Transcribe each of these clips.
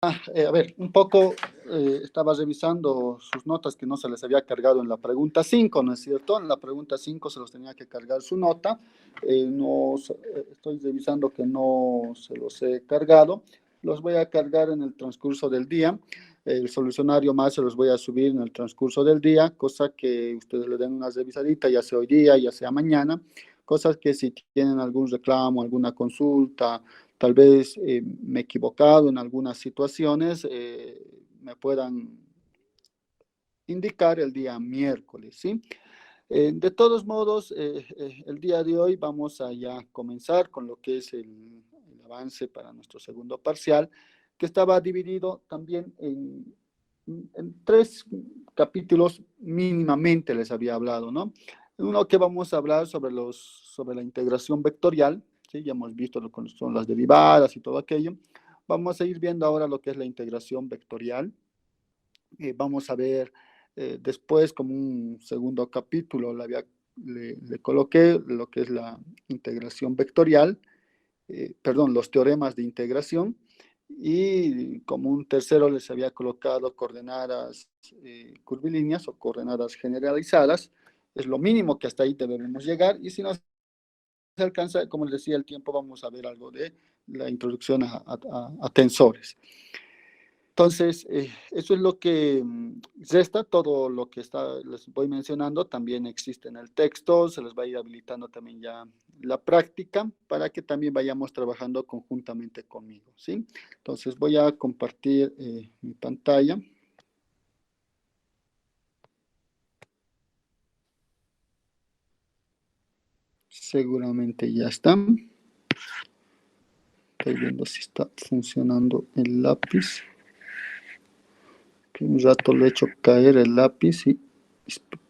A ver, un poco estaba revisando sus notas que no se les había cargado en la pregunta 5, ¿no es cierto? En la pregunta 5 se los tenía que cargar su nota. No, estoy revisando que no se los he cargado. Los voy a cargar en el transcurso del día. El solucionario más se los voy a subir en el transcurso del día, cosa que ustedes le den una revisadita, ya sea hoy día, ya sea mañana. Cosas que si tienen algún reclamo, alguna consulta, tal vez me he equivocado en algunas situaciones, me puedan indicar el día miércoles, ¿sí? De todos modos, el día de hoy vamos a ya comenzar con lo que es el avance para nuestro segundo parcial, que estaba dividido también en tres capítulos mínimamente les había hablado, ¿no? Uno que vamos a hablar sobre la integración vectorial, ¿sí? Ya hemos visto lo que son las derivadas y todo aquello. Vamos a ir viendo ahora lo que es la integración vectorial. Vamos a ver después como un segundo capítulo le coloqué lo que es la integración vectorial, perdón, los teoremas de integración, y como un tercero les había colocado coordenadas curvilíneas o coordenadas generalizadas. Es lo mínimo que hasta ahí debemos llegar, y si no se alcanza, como les decía, el tiempo, vamos a ver algo de la introducción a tensores. Entonces, eso es lo que resta. Todo lo que les voy mencionando también existe en el texto, se les va a ir habilitando también ya la práctica para que también vayamos trabajando conjuntamente conmigo, ¿sí? Entonces, voy a compartir mi pantalla. Seguramente ya están. Estoy viendo si está funcionando el lápiz. Que un rato le he hecho caer el lápiz y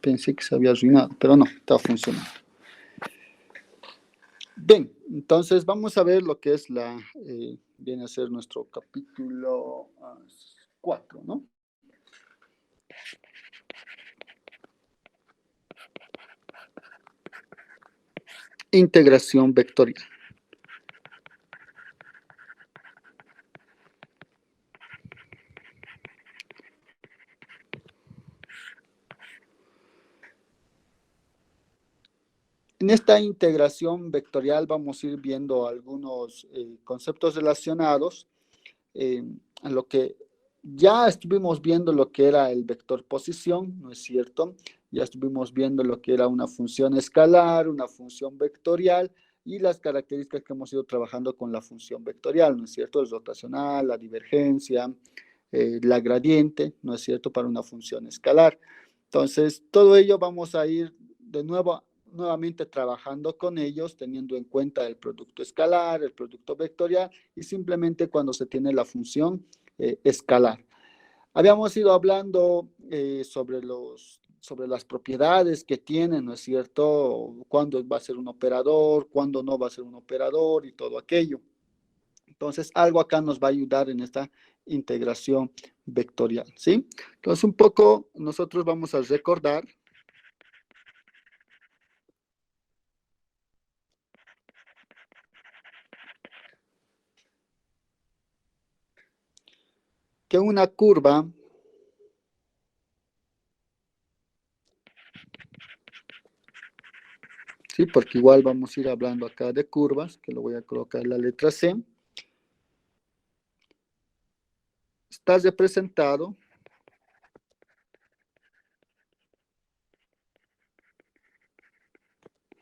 pensé que se había arruinado, pero no, está funcionando. Bien, entonces vamos a ver lo que es viene a ser nuestro capítulo 4, ¿no? Integración vectorial. En esta integración vectorial vamos a ir viendo algunos conceptos relacionados a lo que ya estuvimos viendo, lo que era el vector posición, ¿no es cierto? Ya estuvimos viendo lo que era una función escalar, una función vectorial, y las características que hemos ido trabajando con la función vectorial, ¿no es cierto? El rotacional, la divergencia, la gradiente, ¿no es cierto? Para una función escalar. Entonces, todo ello vamos a ir de nuevamente trabajando con ellos, teniendo en cuenta el producto escalar, el producto vectorial, y simplemente cuando se tiene la función escalar. Habíamos ido hablando sobre las propiedades que tiene, ¿no es cierto? Cuándo va a ser un operador, cuándo no va a ser un operador y todo aquello. Entonces, algo acá nos va a ayudar en esta integración vectorial, ¿sí? Entonces, un poco nosotros vamos a recordar que una curva ¿sí? Porque igual vamos a ir hablando acá de curvas, que lo voy a colocar la letra C. Está representado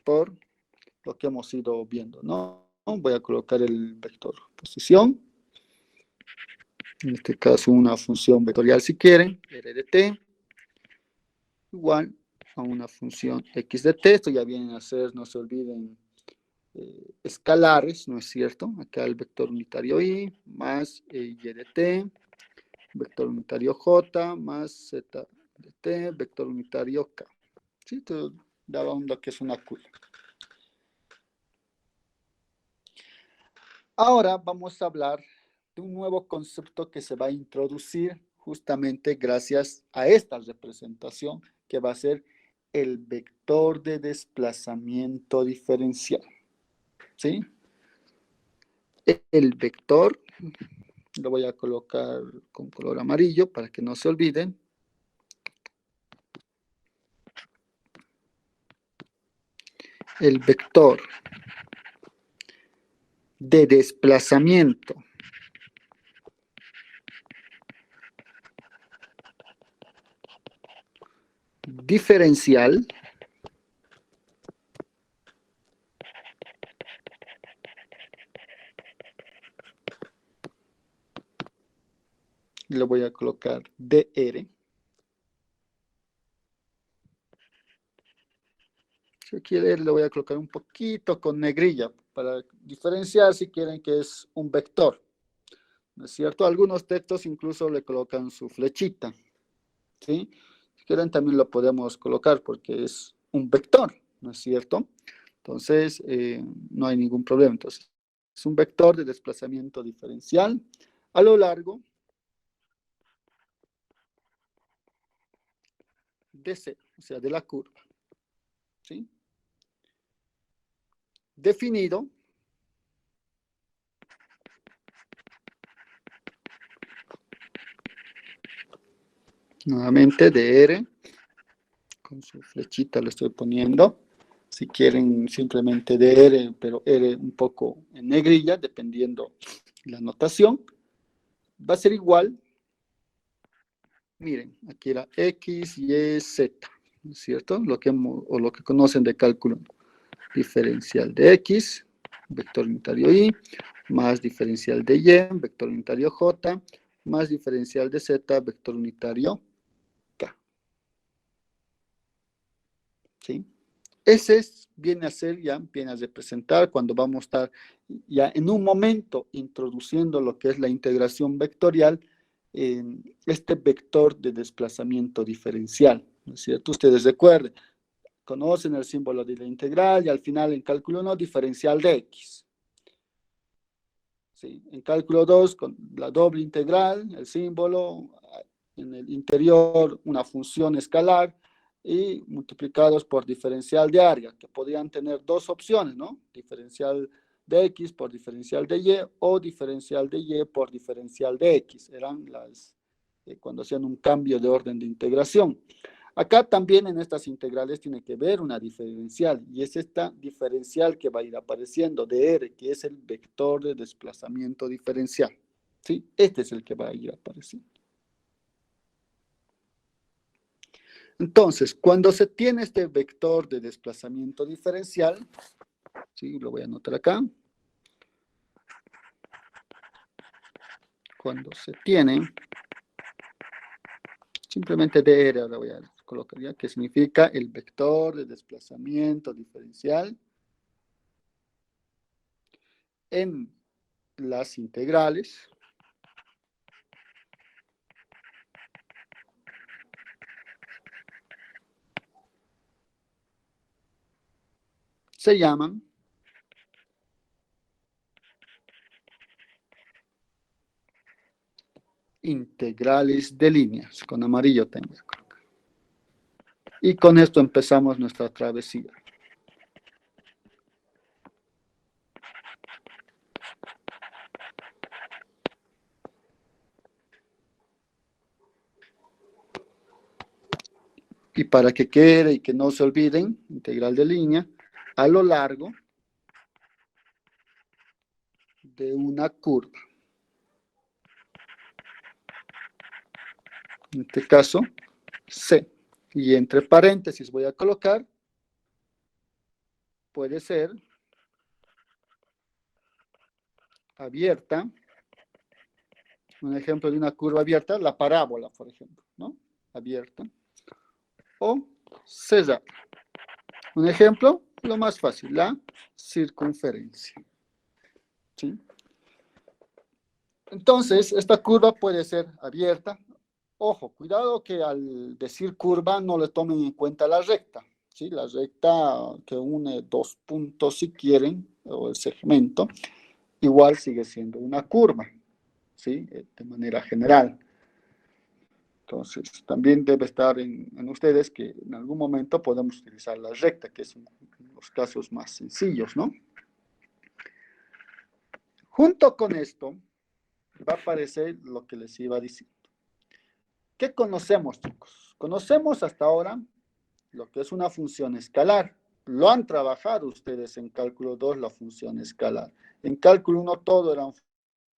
por lo que hemos ido viendo, ¿no? Voy a colocar el vector posición, en este caso una función vectorial si quieren, r de t, igual a una función x de t. Esto ya vienen a ser, no se olviden, escalares, ¿no es cierto? Acá el vector unitario y más y de t, vector unitario j más z de t, vector unitario k. ¿Sí? Esto daba lo que es una curva. Ahora vamos a hablar de un nuevo concepto que se va a introducir justamente gracias a esta representación, que va a ser el vector de desplazamiento diferencial. ¿Sí? El vector Lo voy a colocar con color amarillo para que no se olviden. El vector de desplazamiento diferencial lo voy a colocar dr. Si quieren, le voy a colocar un poquito con negrilla para diferenciar si quieren que es un vector. ¿No es cierto? Algunos textos incluso le colocan su flechita. ¿Sí? Si quieren también lo podemos colocar porque es un vector, ¿no es cierto? Entonces, no hay ningún problema. Entonces, es un vector de desplazamiento diferencial a lo largo de C, o sea, de la curva. ¿Sí? Definido nuevamente de R, con su flechita lo estoy poniendo. Si quieren simplemente de R, pero R un poco en negrilla, dependiendo la notación, va a ser igual. Miren, aquí era X, Y, Z, ¿no es cierto? Lo que conocen de cálculo diferencial de X, vector unitario Y, más diferencial de Y, vector unitario J, más diferencial de Z, vector unitario K. ¿Sí? Ese viene a ser ya, viene a representar cuando vamos a estar ya en un momento introduciendo lo que es la integración vectorial, este vector de desplazamiento diferencial, ¿no es cierto? Ustedes recuerden, conocen el símbolo de la integral y al final en cálculo 1 diferencial de X. ¿Sí? En cálculo 2 con la doble integral, el símbolo, en el interior una función escalar, y multiplicados por diferencial de área, que podrían tener dos opciones, ¿no? Diferencial de X por diferencial de Y o diferencial de Y por diferencial de X. Eran las, cuando hacían un cambio de orden de integración. Acá también en estas integrales tiene que ver una diferencial, y es esta diferencial que va a ir apareciendo de R, que es el vector de desplazamiento diferencial. ¿Sí? Este es el que va a ir apareciendo. Entonces, cuando se tiene este vector de desplazamiento diferencial, ¿sí? Lo voy a anotar acá. Cuando se tiene, simplemente dr, ahora voy a colocar ya, que significa el vector de desplazamiento diferencial en las integrales se llaman integrales de líneas, con amarillo tengo que colocar. Y con esto empezamos nuestra travesía. Y para que quede y que no se olviden, integral de línea, a lo largo de una curva. En este caso, C. Y entre paréntesis voy a colocar, puede ser abierta, un ejemplo de una curva abierta, la parábola, por ejemplo, ¿no? Abierta. O cerrada. Un ejemplo, lo más fácil, la circunferencia. ¿Sí? Entonces, esta curva puede ser abierta. Ojo, cuidado que al decir curva no le tomen en cuenta la recta. ¿Sí? La recta que une dos puntos, si quieren, o el segmento, igual sigue siendo una curva, ¿sí? De manera general. Entonces, también debe estar en ustedes que en algún momento podemos utilizar la recta, que es los casos más sencillos, ¿no? Junto con esto, va a aparecer lo que les iba diciendo. ¿Qué conocemos, chicos? Conocemos hasta ahora lo que es una función escalar. Lo han trabajado ustedes en cálculo 2, la función escalar. En cálculo 1 todo eran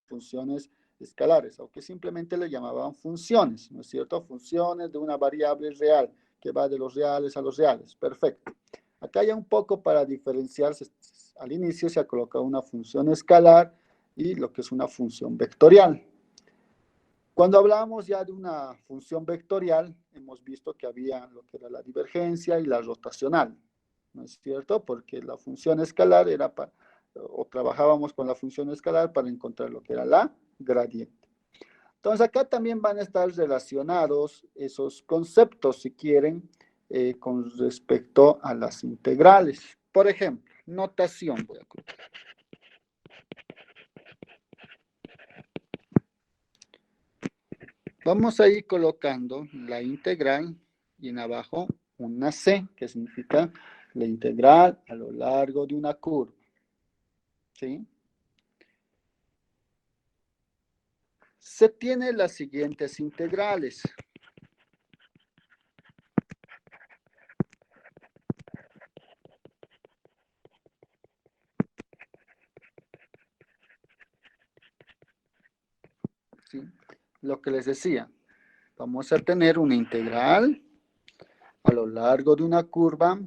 funciones escalares, aunque simplemente le llamaban funciones, ¿no es cierto? Funciones de una variable real, que va de los reales a los reales. Perfecto. Acá ya un poco para diferenciarse, al inicio se ha colocado una función escalar y lo que es una función vectorial. Cuando hablamos ya de una función vectorial, hemos visto que había lo que era la divergencia y la rotacional, ¿no es cierto? Porque la función escalar era para, o trabajábamos con la función escalar para encontrar lo que era la gradiente. Entonces acá también van a estar relacionados esos conceptos, si quieren, con respecto a las integrales. Por ejemplo, notación, voy a colocar. Vamos a ir colocando la integral y en abajo una C, que significa la integral a lo largo de una curva. ¿Sí? Se tienen las siguientes integrales. ¿Sí? Lo que les decía, vamos a tener una integral a lo largo de una curva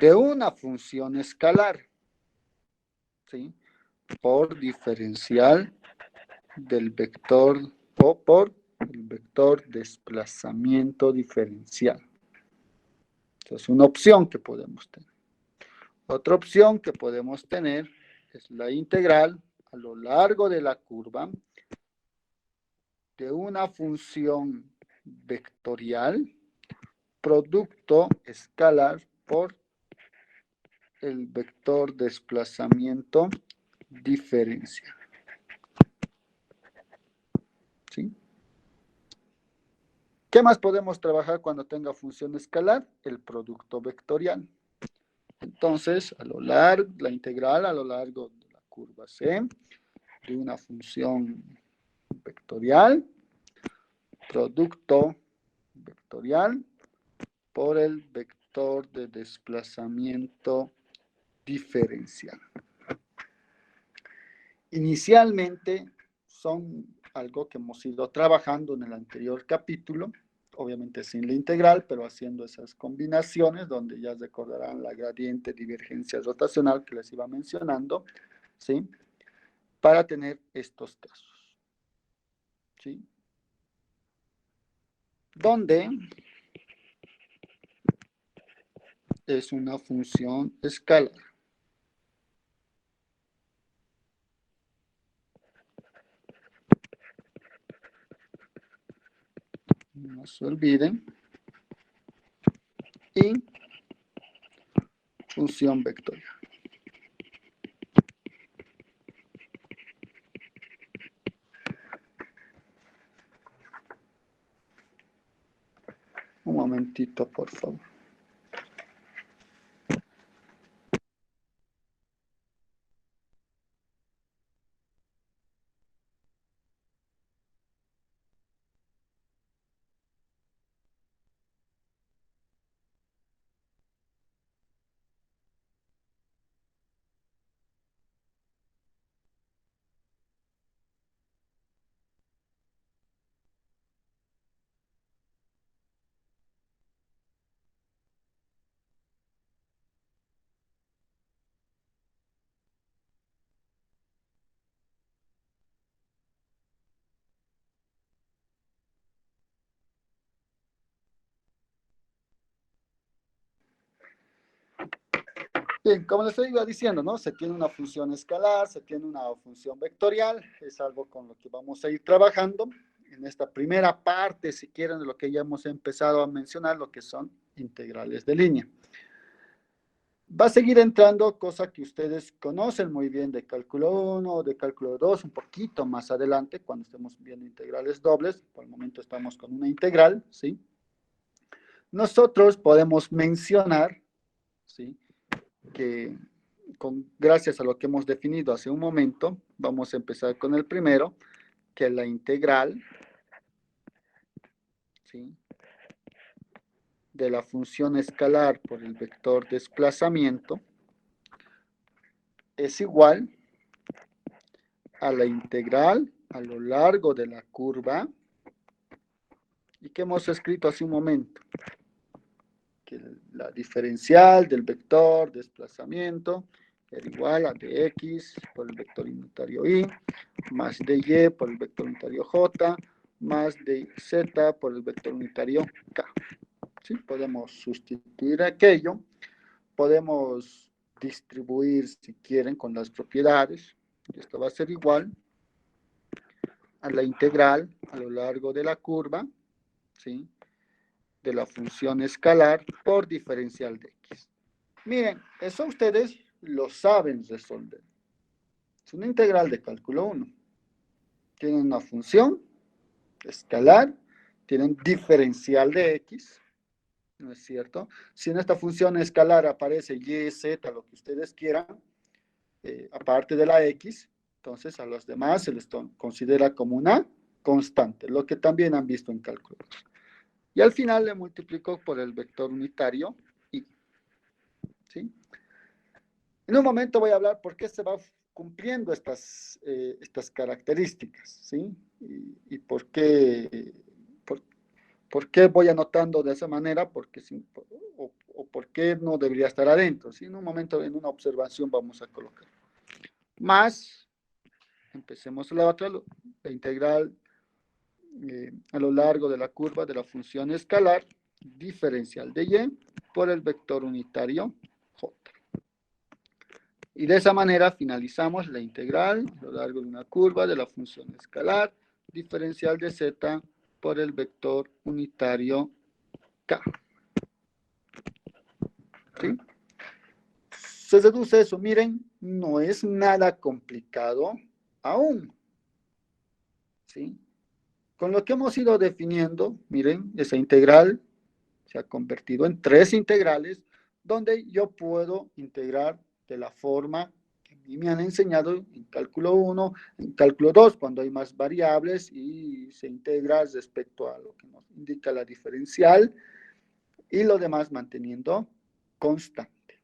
de una función escalar, ¿sí? Por diferencial del vector o por el vector desplazamiento diferencial. Esa es una opción que podemos tener. Otra opción que podemos tener es la integral a lo largo de la curva de una función vectorial producto escalar por el vector desplazamiento diferencial. ¿Sí? ¿Qué más podemos trabajar cuando tenga función escalar? El producto vectorial. Entonces, la integral a lo largo de la curva C de una función vectorial, producto vectorial por el vector de desplazamiento diferencial. Inicialmente son algo que hemos ido trabajando en el anterior capítulo, obviamente sin la integral, pero haciendo esas combinaciones donde ya recordarán la gradiente, divergencia rotacional que les iba mencionando, ¿sí? Para tener estos casos, ¿sí? Donde es una función escalar. No se olviden. Y función vectorial. Un momentito, por favor. Bien, como les iba diciendo, ¿no? Se tiene una función escalar, se tiene una función vectorial, es algo con lo que vamos a ir trabajando en esta primera parte, si quieren, de lo que ya hemos empezado a mencionar, lo que son integrales de línea. Va a seguir entrando cosas que ustedes conocen muy bien de cálculo 1, de cálculo 2, un poquito más adelante, cuando estemos viendo integrales dobles. Por el momento estamos con una integral, ¿sí? Nosotros podemos mencionar, ¿sí? Que gracias a lo que hemos definido hace un momento, vamos a empezar con el primero, que la integral, ¿sí?, de la función escalar por el vector desplazamiento es igual a la integral a lo largo de la curva, y que hemos escrito hace un momento, que la diferencial del vector desplazamiento era igual a dx por el vector unitario y, más dy por el vector unitario j, más dz por el vector unitario k. ¿Sí? Podemos sustituir aquello, podemos distribuir, si quieren, con las propiedades. Esto va a ser igual a la integral a lo largo de la curva, ¿sí?, de la función escalar por diferencial de x. Miren, eso ustedes lo saben resolver. Es una integral de cálculo 1. Tienen una función escalar, tienen diferencial de x, ¿no es cierto? Si en esta función escalar aparece y, z, lo que ustedes quieran, aparte de la x, entonces a los demás se les considera como una constante, lo que también han visto en cálculo. Y al final le multiplico por el vector unitario y, ¿sí? En un momento voy a hablar por qué se va cumpliendo estas características, ¿sí? Y por qué voy anotando de esa manera, porque, o por qué no debería estar adentro, ¿sí? En un momento, en una observación vamos a colocar. Más, empecemos la otra, la integral a lo largo de la curva de la función escalar diferencial de y por el vector unitario j. Y de esa manera finalizamos la integral a lo largo de una curva de la función escalar diferencial de z por el vector unitario k. ¿Sí? Se deduce eso. Miren, no es nada complicado aún. ¿Sí? Con lo que hemos ido definiendo, miren, esa integral se ha convertido en 3 integrales, donde yo puedo integrar de la forma que a mí me han enseñado en cálculo 1, en cálculo 2, cuando hay más variables y se integra respecto a lo que nos indica la diferencial, y lo demás manteniendo constante.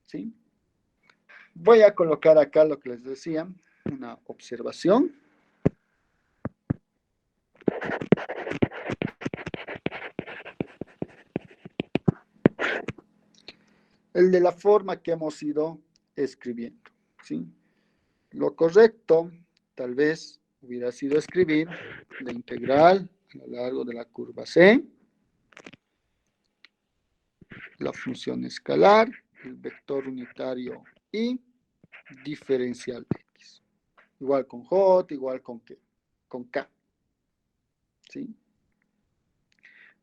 ¿Sí? Voy a colocar acá lo que les decía, una observación. El de la forma que hemos ido escribiendo, ¿sí? Lo correcto, tal vez, hubiera sido escribir la integral a lo largo de la curva C, la función escalar, el vector unitario y diferencial de x. Igual con j, igual con qué, con k. ¿Sí?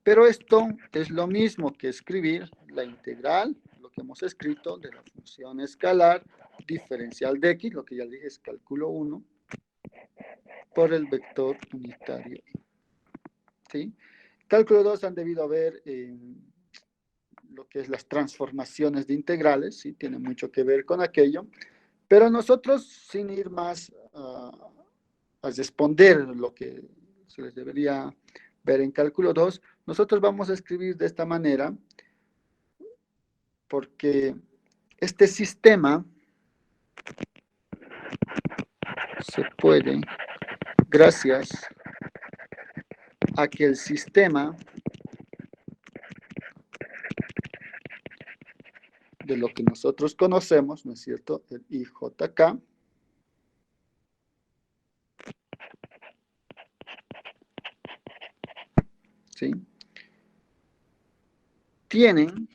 Pero esto es lo mismo que escribir la integral, lo que hemos escrito de la función escalar diferencial de x, lo que ya dije es cálculo 1, por el vector unitario. ¿Sí? Cálculo 2 han debido ver lo que es las transformaciones de integrales, ¿sí? Tiene mucho que ver con aquello, pero nosotros, sin ir más a responder lo que se les debería ver en cálculo 2, nosotros vamos a escribir de esta manera, porque este sistema se puede, gracias a que el sistema de lo que nosotros conocemos, ¿no es cierto?, el IJK, ¿sí?, tienen,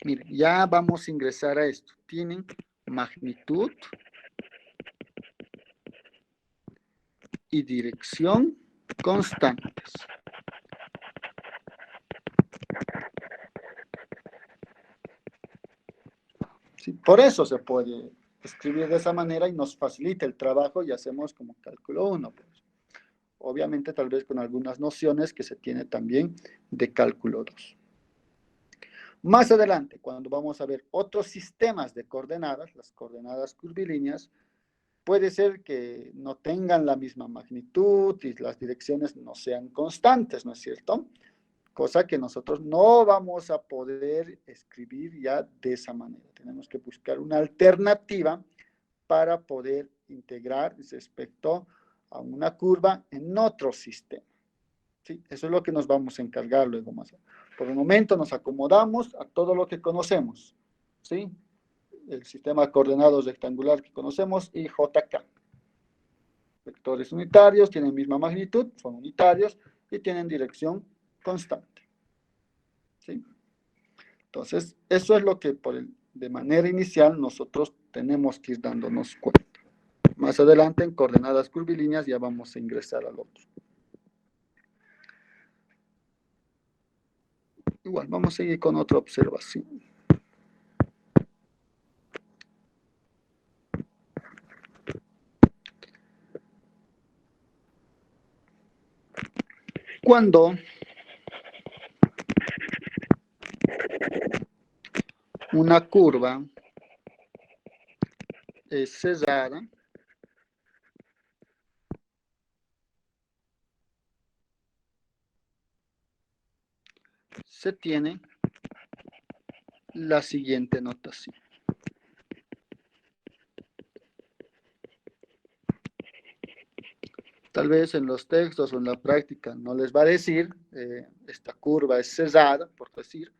miren, ya vamos a ingresar a esto, tienen magnitud y dirección constantes. ¿Sí? Por eso se puede escribir de esa manera y nos facilita el trabajo y hacemos como cálculo 1. Pues. Obviamente, tal vez con algunas nociones que se tiene también de cálculo 2. Más adelante, cuando vamos a ver otros sistemas de coordenadas, las coordenadas curvilíneas, puede ser que no tengan la misma magnitud y las direcciones no sean constantes, ¿no es cierto? Cosa que nosotros no vamos a poder escribir ya de esa manera. Tenemos que buscar una alternativa para poder integrar respecto a una curva en otro sistema. ¿Sí? Eso es lo que nos vamos a encargar luego más. Por el momento nos acomodamos a todo lo que conocemos. ¿Sí? El sistema de coordenados rectangular que conocemos y JK. Vectores unitarios, tienen misma magnitud, son unitarios y tienen dirección constante. ¿Sí? Entonces, eso es lo que de manera inicial nosotros tenemos que ir dándonos cuenta. Más adelante, en coordenadas curvilíneas, ya vamos a ingresar al otro. Igual, vamos a seguir con otra observación. Cuando una curva es cerrada, se tiene la siguiente notación. Tal vez en los textos o en la práctica no les va a decir, esta curva es cerrada, por decir,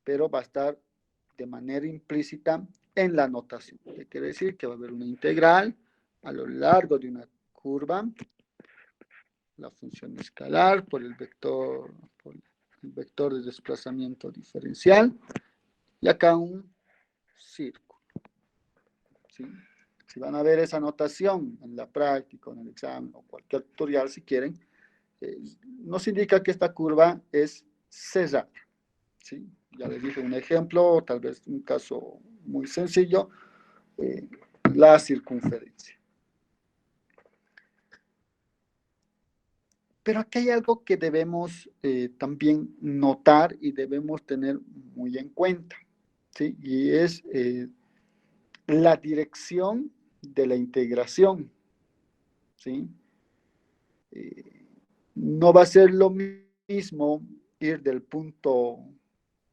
pero va a estar de manera implícita en la notación. ¿Qué quiere decir? Que va a haber una integral a lo largo de una curva, la función escalar por el vector de desplazamiento diferencial, y acá un círculo. ¿Sí? Si van a ver esa notación en la práctica, en el examen o cualquier tutorial si quieren, nos indica que esta curva es cerrada. ¿Sí? Ya les dije un ejemplo, tal vez un caso muy sencillo, la circunferencia. Pero aquí hay algo que debemos también notar y debemos tener muy en cuenta, ¿sí? Y es la dirección de la integración, ¿sí? No va a ser lo mismo ir del punto,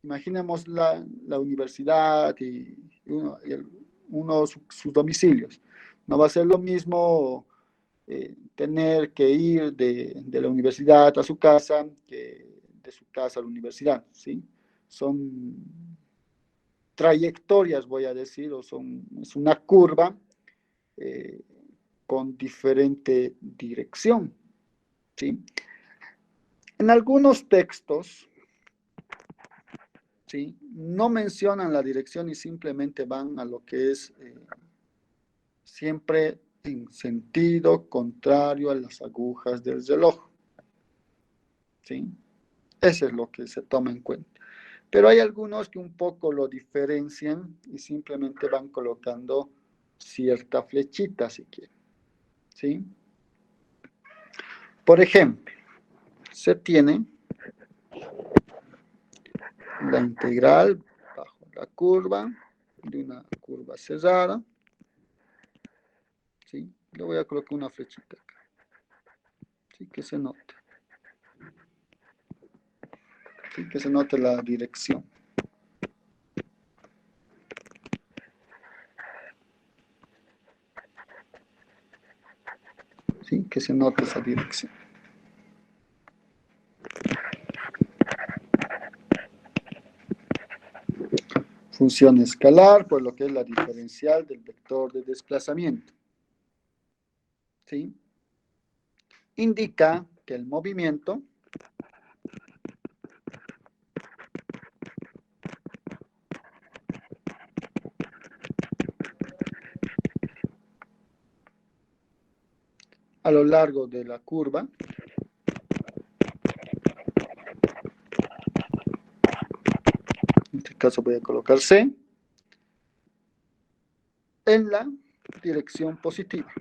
imaginemos la universidad y sus domicilios. No va a ser lo mismo tener que ir de la universidad a su casa que de su casa a la universidad, ¿sí? Son trayectorias, voy a decir, es una curva con diferente dirección, ¿sí? En algunos textos, ¿sí? No mencionan la dirección y simplemente van a lo que es siempre en sentido contrario a las agujas del reloj, ¿sí? Eso es lo que se toma en cuenta. Pero hay algunos que un poco lo diferencian y simplemente van colocando cierta flechita, si quieren, ¿sí? Por ejemplo, se tiene la integral bajo la curva de una curva cerrada, ¿sí? Le voy a colocar una flechita acá, ¿sí? Que se note. ¿Sí? Que se note la dirección. ¿Sí? Que se note esa dirección. Función escalar, por lo que es la diferencial del vector de desplazamiento. ¿Sí? Indica que el movimiento a lo largo de la curva en este caso voy a colocar C, en la dirección positiva.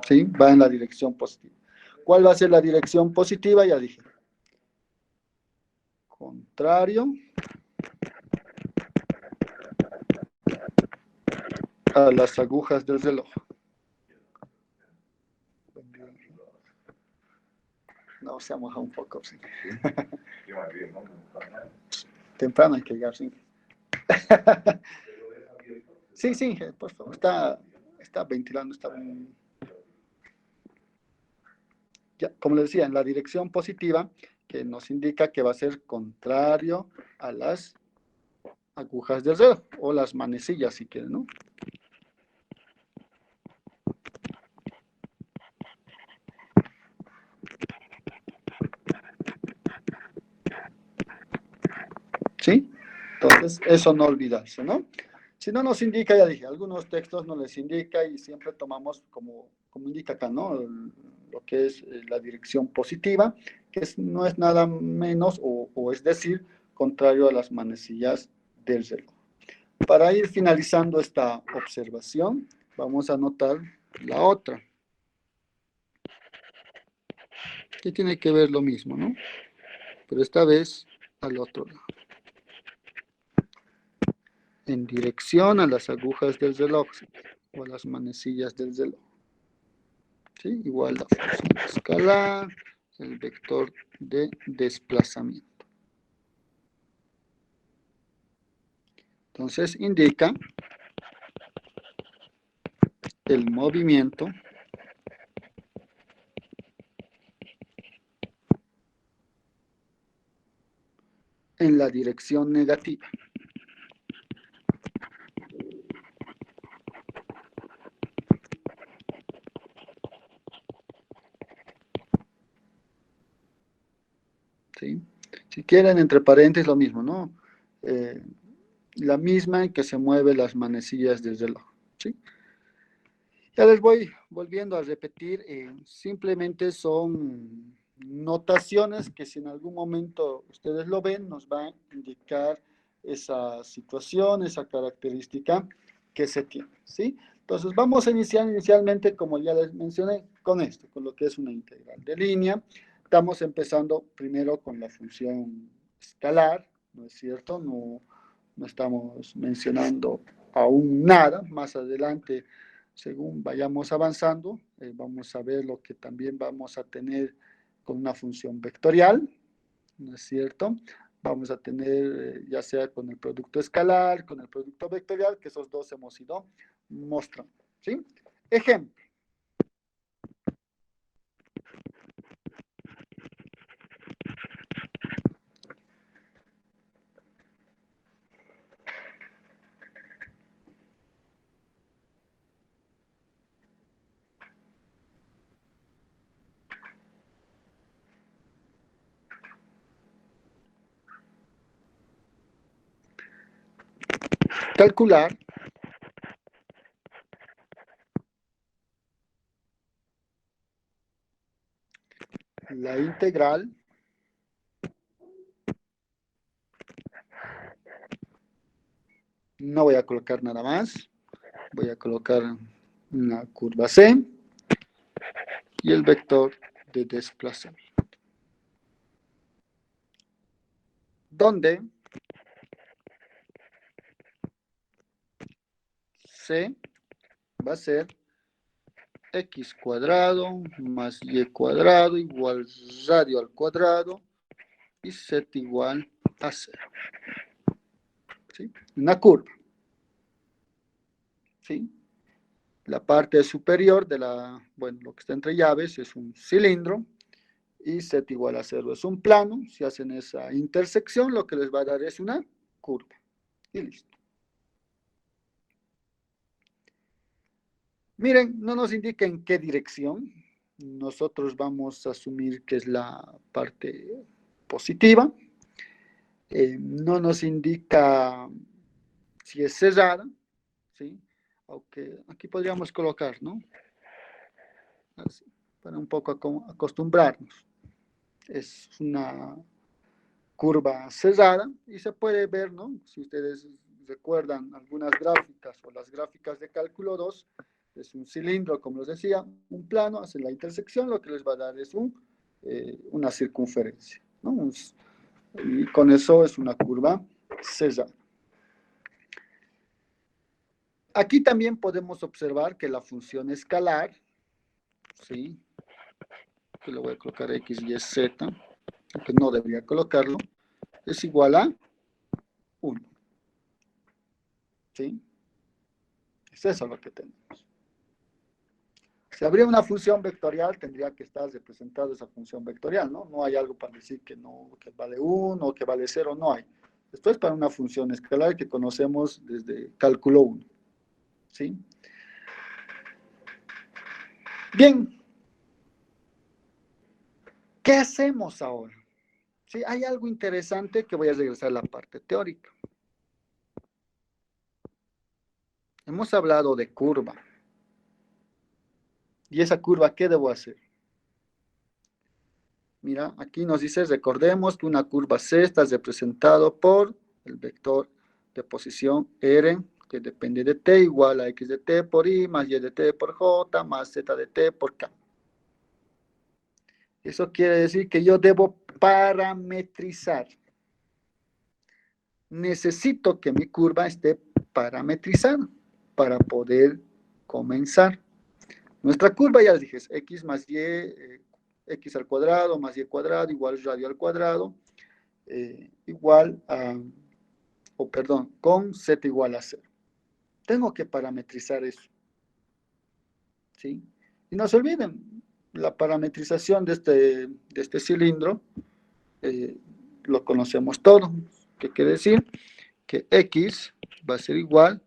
¿Sí? Va en la dirección positiva. ¿Cuál va a ser la dirección positiva? Ya dije. contrario a las agujas del reloj. No, se ha mojado un poco, sí. Temprano hay que llegar, sí. Sí, sí, por favor, está ventilando, ya, como les decía, en la dirección positiva, que nos indica que va a ser contrario a las agujas del reloj, o las manecillas, si quieren, ¿no? ¿Sí? Entonces, eso no olvidarse, ¿no? Si no nos indica, ya dije, algunos textos no les indica y siempre tomamos como indica acá, ¿no? Lo que es la dirección positiva, que no es nada menos o es decir, contrario a las manecillas del reloj. Para ir finalizando esta observación, vamos a anotar la otra, que tiene que ver lo mismo, ¿no? Pero esta vez al otro lado. En dirección a las agujas del reloj, ¿sí? O a las manecillas del reloj. ¿Sí? Igual la función escalar, el vector de desplazamiento. Entonces indica el movimiento en la dirección negativa. ¿Sí? Si quieren, entre paréntesis, lo mismo, ¿no? La misma en que se mueven las manecillas del reloj, ¿sí? Ya les voy volviendo a repetir, simplemente son notaciones que si en algún momento ustedes lo ven, nos va a indicar esa situación, esa característica que se tiene, ¿sí? Entonces vamos a iniciar inicialmente, como ya les mencioné, con esto, con lo que es una integral de línea. Estamos empezando primero con la función escalar, ¿no es cierto? No estamos mencionando aún nada, más adelante según vayamos avanzando, vamos a ver lo que también vamos a tener con una función vectorial, ¿no es cierto? Vamos a tener, ya sea con el producto escalar, con el producto vectorial, que esos dos hemos ido mostrando, ¿sí? Ejemplo. Calcular la integral no voy a colocar nada más, voy a colocar una curva C y el vector de desplazamiento. Donde C va a ser x cuadrado más y cuadrado igual radio al cuadrado y z igual a 0. ¿Sí? Una curva. ¿Sí? La parte superior de bueno, lo que está entre llaves es un cilindro y z igual a 0 es un plano. Si hacen esa intersección, lo que les va a dar es una curva. Y listo. Miren, no nos indica en qué dirección. Nosotros vamos a asumir que es la parte positiva. No nos indica si es cerrada, ¿sí? Aunque aquí podríamos colocar, ¿no? Así, para un poco acostumbrarnos. Es una curva cerrada y se puede ver, ¿no? Si ustedes recuerdan algunas gráficas o las gráficas de cálculo 2, es un cilindro, como les decía, un plano, hacen la intersección, lo que les va a dar es una circunferencia, ¿no? Y con eso es una curva cerrada. Aquí también podemos observar que la función escalar, ¿sí? Que le voy a colocar x, y, z, aunque no debería colocarlo, es igual a 1. ¿Sí? Es eso lo que tenemos. Si habría una función vectorial, tendría que estar representada esa función vectorial, ¿no? No hay algo para decir que no, que vale 1 o que vale 0, no hay. Esto es para una función escalar que conocemos desde cálculo 1. ¿Sí? Bien. ¿Qué hacemos ahora? Sí, hay algo interesante que voy a regresar a la parte teórica. Hemos hablado de curva. ¿Y esa curva qué debo hacer? Mira, aquí nos dice, recordemos que una curva C está representado por el vector de posición R, que depende de T, igual a X de T por I, más Y de T por J, más Z de T por K. Eso quiere decir que yo debo parametrizar. Necesito que mi curva esté parametrizada para poder comenzar. Nuestra curva, ya les dije, es x más y, x al cuadrado más y cuadrado igual radio al cuadrado, igual a, con z igual a 0. Tengo que parametrizar eso, ¿sí? Y no se olviden, la parametrización de este cilindro lo conocemos todo. ¿Qué quiere decir? Que x va a ser igual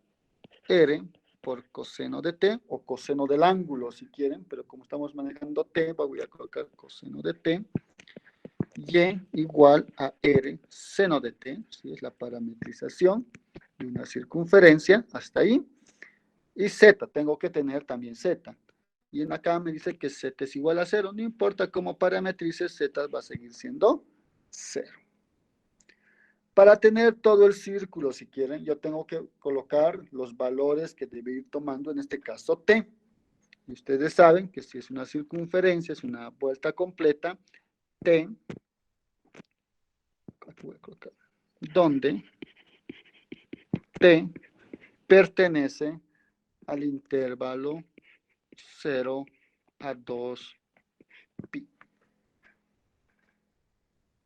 R por coseno de t, o coseno del ángulo si quieren, pero como estamos manejando t, voy a colocar coseno de t, y igual a r seno de t, ¿sí? Es la parametrización de una circunferencia, hasta ahí, y z, tengo que tener también z, y en acá me dice que z es igual a 0, no importa cómo parametrices, z va a seguir siendo 0. Para tener todo el círculo, si quieren, yo tengo que colocar los valores que debe ir tomando, en este caso t. Y ustedes saben que si es una circunferencia, es una vuelta completa, t, aquí voy a colocar, donde t pertenece al intervalo 0 a 2 pi.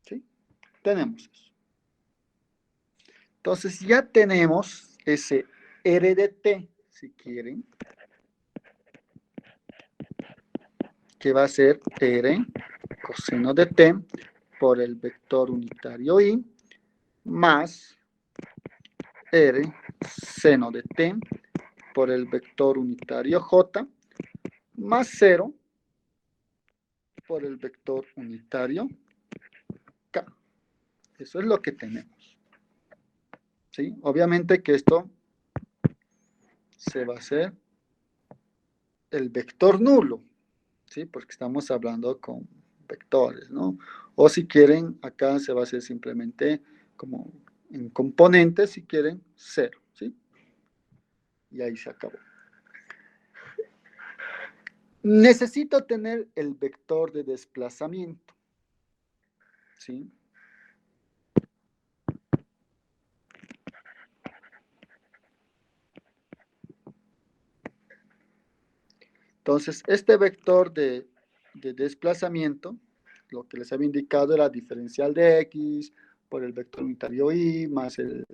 ¿Sí? Tenemos eso. Entonces ya tenemos ese r de t, si quieren, que va a ser r coseno de t por el vector unitario i más r seno de t por el vector unitario j más 0 por el vector unitario k. Eso es lo que tenemos. ¿Sí? Obviamente que esto se va a hacer el vector nulo, ¿sí? Porque estamos hablando con vectores, ¿no? O si quieren, acá se va a hacer simplemente como en componentes, si quieren, 0, ¿sí? Y ahí se acabó. Necesito tener el vector de desplazamiento, ¿sí? Entonces, este vector de desplazamiento, lo que les había indicado era diferencial de x por el vector unitario y más el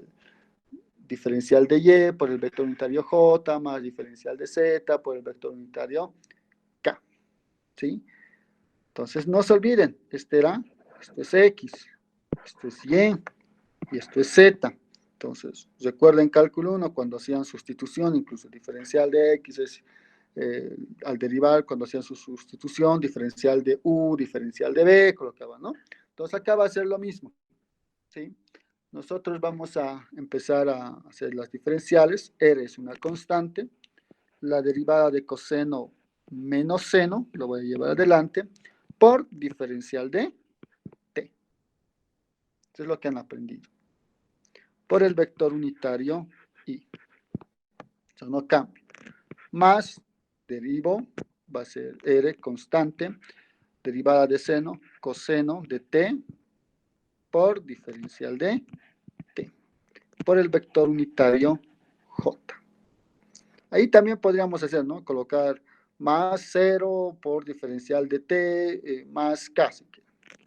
diferencial de y por el vector unitario j más diferencial de z por el vector unitario k. ¿Sí? Entonces, no se olviden, esto es x, esto es y esto es z. Entonces, recuerden cálculo 1 cuando hacían sustitución, incluso diferencial de x es al derivar, cuando hacían su sustitución, diferencial de u, diferencial de b, colocaban, ¿no? Entonces acá va a ser lo mismo, ¿sí? Nosotros vamos a empezar a hacer las diferenciales. R es una constante, la derivada de coseno menos seno, lo voy a llevar adelante, por diferencial de t. Eso es lo que han aprendido. Por el vector unitario i. Eso no cambia. Más derivo, va a ser r constante, derivada de seno, coseno de t, por diferencial de t, por el vector unitario j. Ahí también podríamos hacer, ¿no? Colocar más 0 por diferencial de t más k.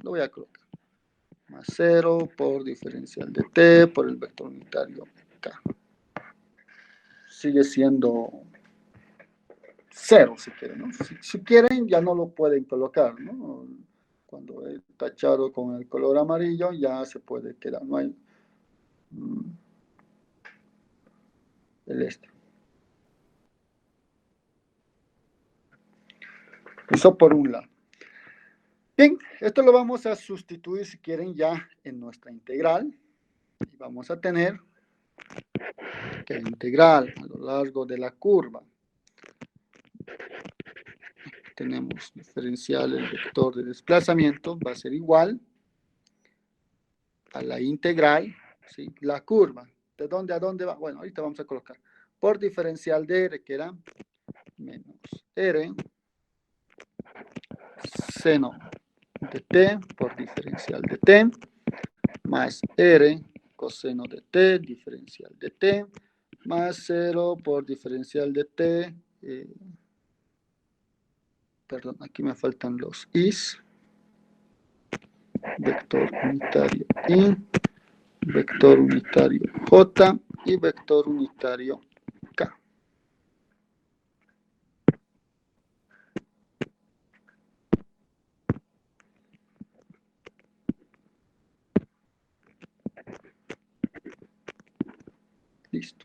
Lo voy a colocar. Más 0 por diferencial de t por el vector unitario k. Sigue siendo 0 si quieren, ¿no? Si quieren, ya no lo pueden colocar, ¿no? Cuando he tachado con el color amarillo, ya se puede quedar, no hay el este. Eso por un lado. Bien, esto lo vamos a sustituir, si quieren, ya en nuestra integral. Y vamos a tener que la integral a lo largo de la curva, tenemos diferencial el vector de desplazamiento, va a ser igual a la integral, ¿sí? La curva, ¿de dónde a dónde va? Bueno, ahorita vamos a colocar por diferencial de r, que era menos r seno de t por diferencial de t, más r coseno de t, diferencial de t, más 0 por diferencial de t, perdón, aquí me faltan los i's, vector unitario i, vector unitario j y vector unitario k. Listo.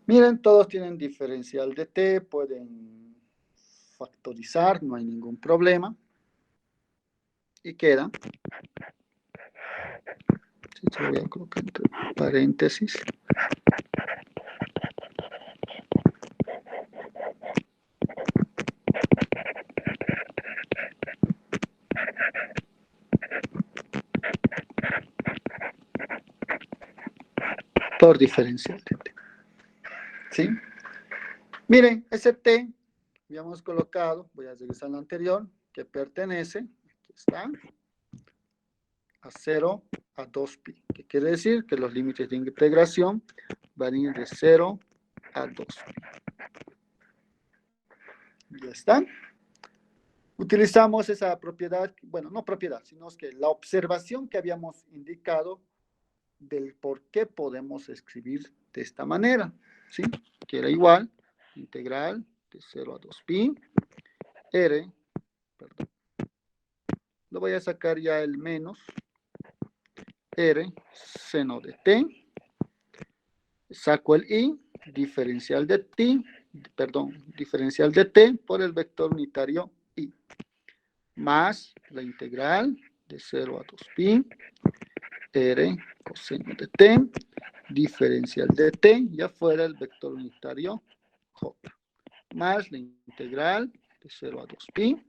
Miren, todos tienen diferencial de t, pueden factorizar, no hay ningún problema. Y queda, se lo voy a colocar entre paréntesis, por diferencial de t. ¿Sí? Miren, ese t, habíamos colocado, voy a regresar al anterior, que pertenece, aquí está, a 0 a 2pi. ¿Qué quiere decir? Que los límites de integración van a ir de 0 a 2pi. Ya está. Utilizamos esa propiedad, bueno, no propiedad, sino que la observación que habíamos indicado del por qué podemos escribir de esta manera, ¿sí? Que era igual, integral de 0 a 2pi, r, perdón, lo voy a sacar ya el menos, r, seno de t, saco el i, diferencial de t, perdón, diferencial de t por el vector unitario i, más la integral de 0 a 2pi, r coseno de t, diferencial de t, y afuera el vector unitario j, más la integral de 0 a 2pi,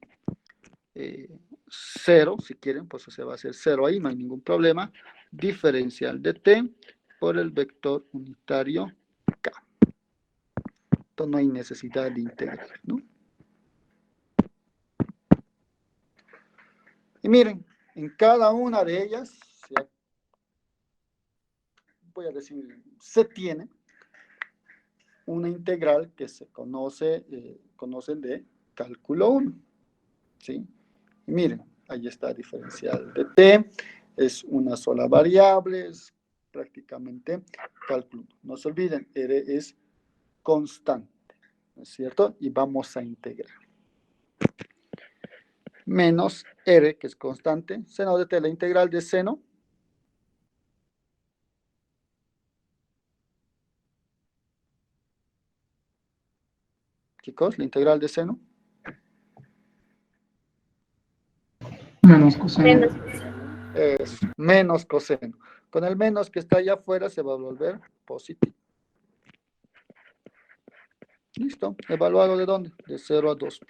0, si quieren, pues se va a hacer 0 ahí, no hay ningún problema, diferencial de t por el vector unitario k. Entonces no hay necesidad de integrar, ¿no? Y miren, en cada una de ellas, voy a decir, se tiene una integral que se conoce, conocen de cálculo 1, ¿sí? Y miren, ahí está diferencial de t, es una sola variable, es prácticamente cálculo 1. No se olviden, r es constante, ¿no es cierto? Y vamos a integrar. Menos r, que es constante, seno de t, la integral de seno, chicos, la integral de seno. Menos coseno. Es menos coseno. Con el menos que está allá afuera se va a volver positivo. Listo. ¿Evaluado de dónde? De 0 a 2.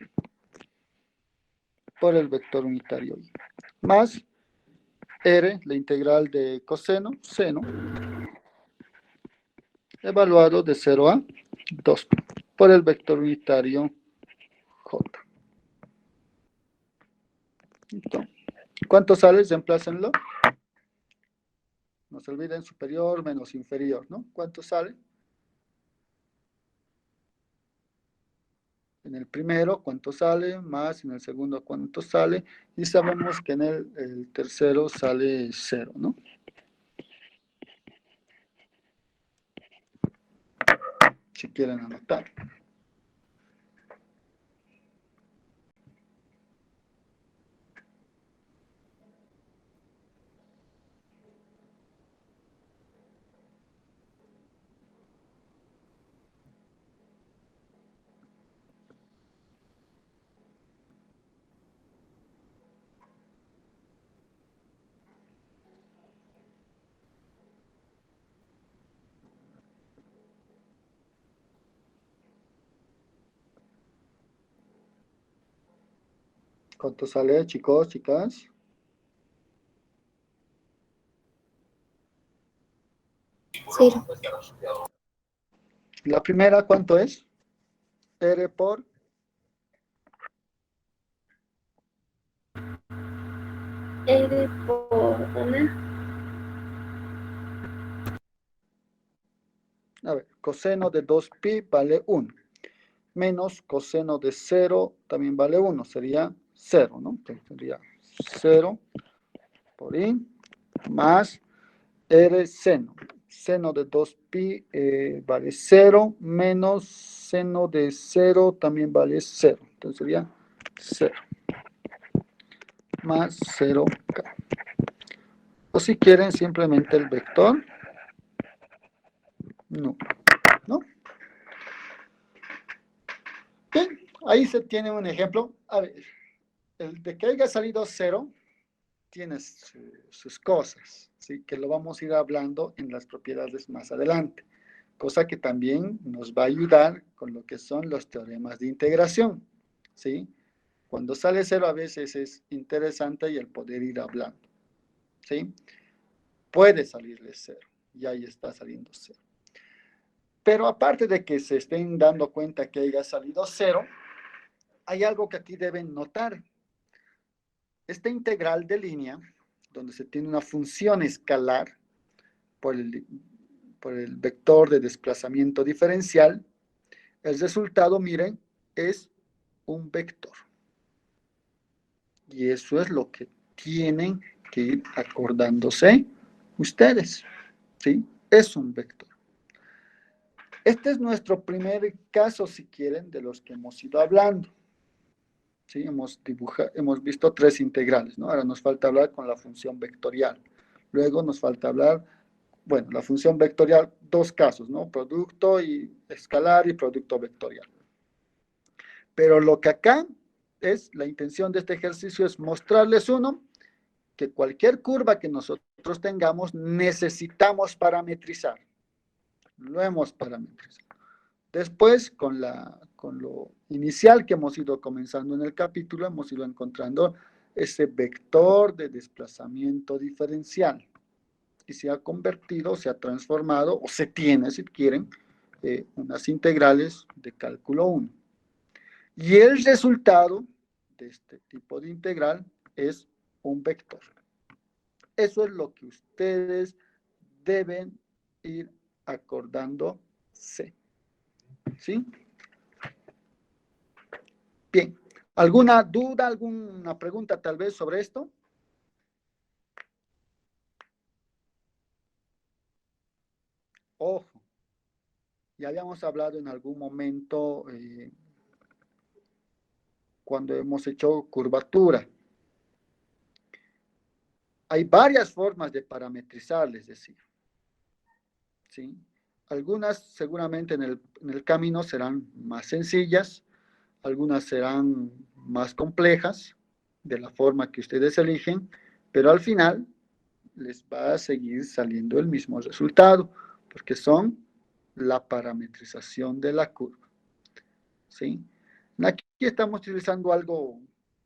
Por el vector unitario i. Más r, la integral de coseno, seno, evaluado de 0 a 2. Por el vector unitario j. Listo. ¿Cuánto sale? Reemplácenlo. No se olviden superior menos inferior, ¿no? ¿Cuánto sale? En el primero, ¿cuánto sale? Más en el segundo, ¿cuánto sale? Y sabemos que en el tercero sale 0, ¿no? Si quieren anotar. ¿Cuánto sale, chicos, chicas? Cero. La primera, ¿cuánto es? R por... R por 1. A ver, coseno de 2pi vale 1. Menos coseno de 0 también vale 1. Sería 0, ¿no? Entonces sería 0 por i más r seno. Seno de 2pi vale 0, menos seno de 0 también vale 0. Entonces sería 0 más 0k. O si quieren simplemente el vector, no, ¿no? Bien, ahí se tiene un ejemplo. A ver, el de que haya salido 0 tiene sus cosas, ¿sí? Que lo vamos a ir hablando en las propiedades más adelante, cosa que también nos va a ayudar con lo que son los teoremas de integración, ¿sí? Cuando sale 0 a veces es interesante y el poder ir hablando, ¿sí? Puede salirle 0 y ahí está saliendo 0. Pero aparte de que se estén dando cuenta que haya salido 0, hay algo que aquí deben notar. Esta integral de línea, donde se tiene una función escalar por el vector de desplazamiento diferencial, el resultado, miren, es un vector. Y eso es lo que tienen que ir acordándose ustedes, ¿sí? Es un vector. Este es nuestro primer caso, si quieren, de los que hemos ido hablando. ¿Sí? Hemos visto 3 integrales, ¿no? Ahora nos falta hablar con la función vectorial. Luego nos falta hablar, bueno, la función vectorial, 2 casos, ¿no? Producto y escalar y producto vectorial. Pero lo que acá es, la intención de este ejercicio es mostrarles que cualquier curva que nosotros tengamos necesitamos parametrizar. Lo hemos parametrizado. Después, con lo inicial que hemos ido comenzando en el capítulo, hemos ido encontrando ese vector de desplazamiento diferencial. Y se ha convertido, se ha transformado, o se tiene, si quieren, unas integrales de cálculo 1. Y el resultado de este tipo de integral es un vector. Eso es lo que ustedes deben ir acordándose. ¿Sí? Bien. ¿Alguna duda, alguna pregunta tal vez sobre esto? Ojo, ya habíamos hablado en algún momento cuando hemos hecho curvatura. Hay varias formas de parametrizar, les decía. ¿Sí? Algunas seguramente en el camino serán más sencillas, algunas serán más complejas, de la forma que ustedes eligen, pero al final les va a seguir saliendo el mismo resultado, porque son la parametrización de la curva. ¿Sí? Aquí estamos utilizando algo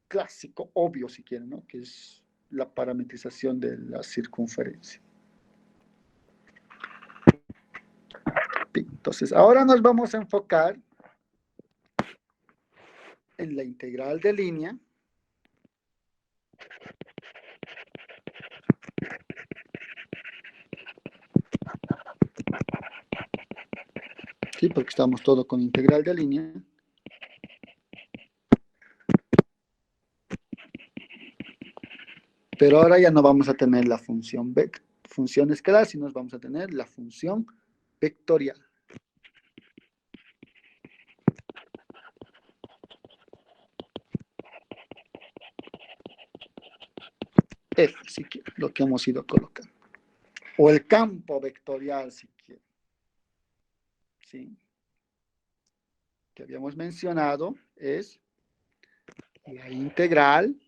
clásico, obvio si quieren, ¿no? Que es la parametrización de la circunferencia. Entonces, ahora nos vamos a enfocar en la integral de línea Sí, porque estamos todo con integral de línea. Pero ahora ya no vamos a tener la función escalar, sino vamos a tener la función vectorial. F, si quiere, lo que hemos ido colocando. O el campo vectorial, si quiere. ¿Sí? Que habíamos mencionado es la integral.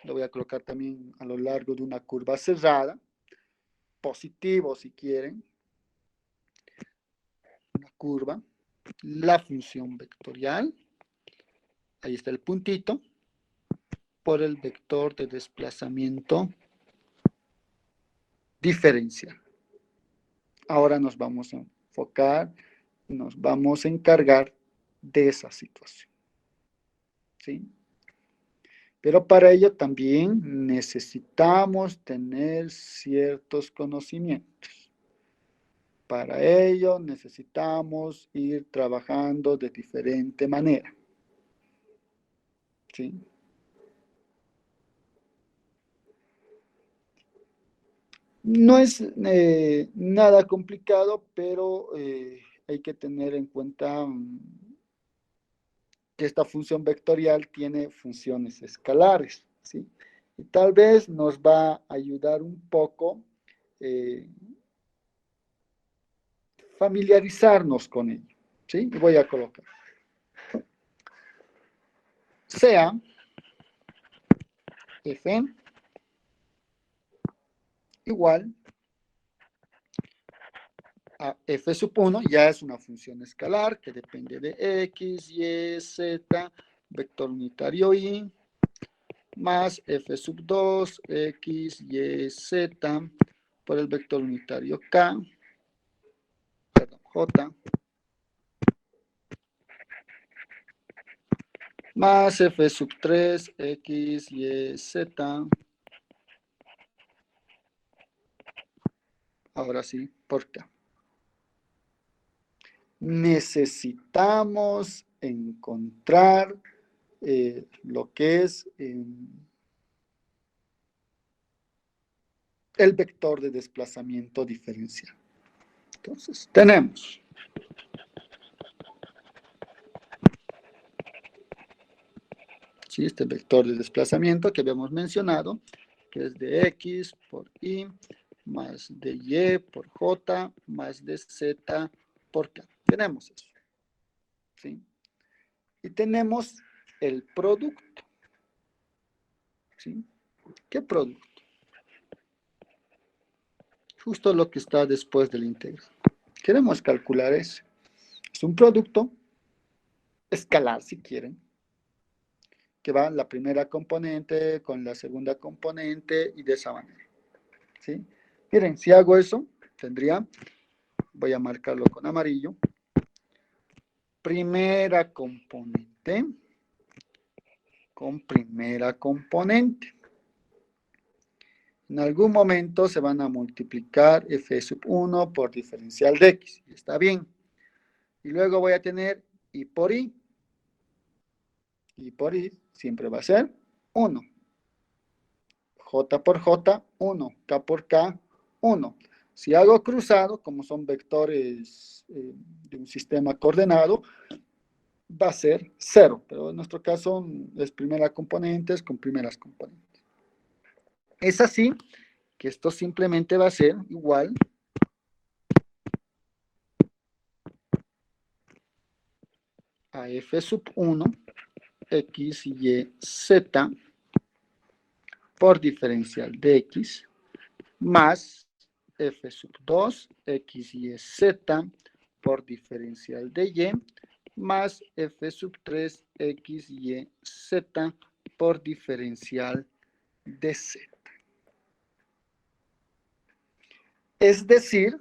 Lo voy a colocar también a lo largo de una curva cerrada. Positivo, si quieren. Una curva. La función vectorial. Ahí está el puntito. Por el vector de desplazamiento diferencial. Ahora nos vamos a enfocar, nos vamos a encargar de esa situación. ¿Sí? Pero para ello también necesitamos tener ciertos conocimientos. Para ello necesitamos ir trabajando de diferente manera. ¿Sí? No es nada complicado, pero hay que tener en cuenta que esta función vectorial tiene funciones escalares, ¿sí? Y tal vez nos va a ayudar un poco familiarizarnos con ello, ¿sí? Y voy a colocar. Sea f igual a f sub 1, ya es una función escalar que depende de x, y, z, vector unitario y, más f sub 2, x, y, z, por el vector unitario k, perdón, j, más f sub 3, x, y, z, ahora sí, por k. Necesitamos encontrar lo que es el vector de desplazamiento diferencial. Entonces, tenemos ¿sí? Este vector de desplazamiento que habíamos mencionado, que es de x por y, más de y por j, más de z por k. Tenemos eso. ¿Sí? Y tenemos el producto. ¿Sí? ¿Qué producto? Justo lo que está después del integral. Queremos calcular eso. Es un producto escalar, si quieren, que va la primera componente con la segunda componente y de esa manera. ¿Sí? Miren, si hago eso, tendría, voy a marcarlo con amarillo, primera componente con primera componente. En algún momento se van a multiplicar f sub 1 por diferencial de x. Está bien. Y luego voy a tener y por y. Y por y siempre va a ser 1. J por J, 1. K por K, 1. Si hago cruzado, como son vectores de un sistema coordenado, va a ser 0. Pero en nuestro caso es primera componentes con primeras componentes. Es así que esto simplemente va a ser igual a f sub 1, x, y, z, por diferencial de x, más f sub 2, x, y, z, por diferencial de y, más f sub 3, x, y, z, por diferencial de z. Es decir,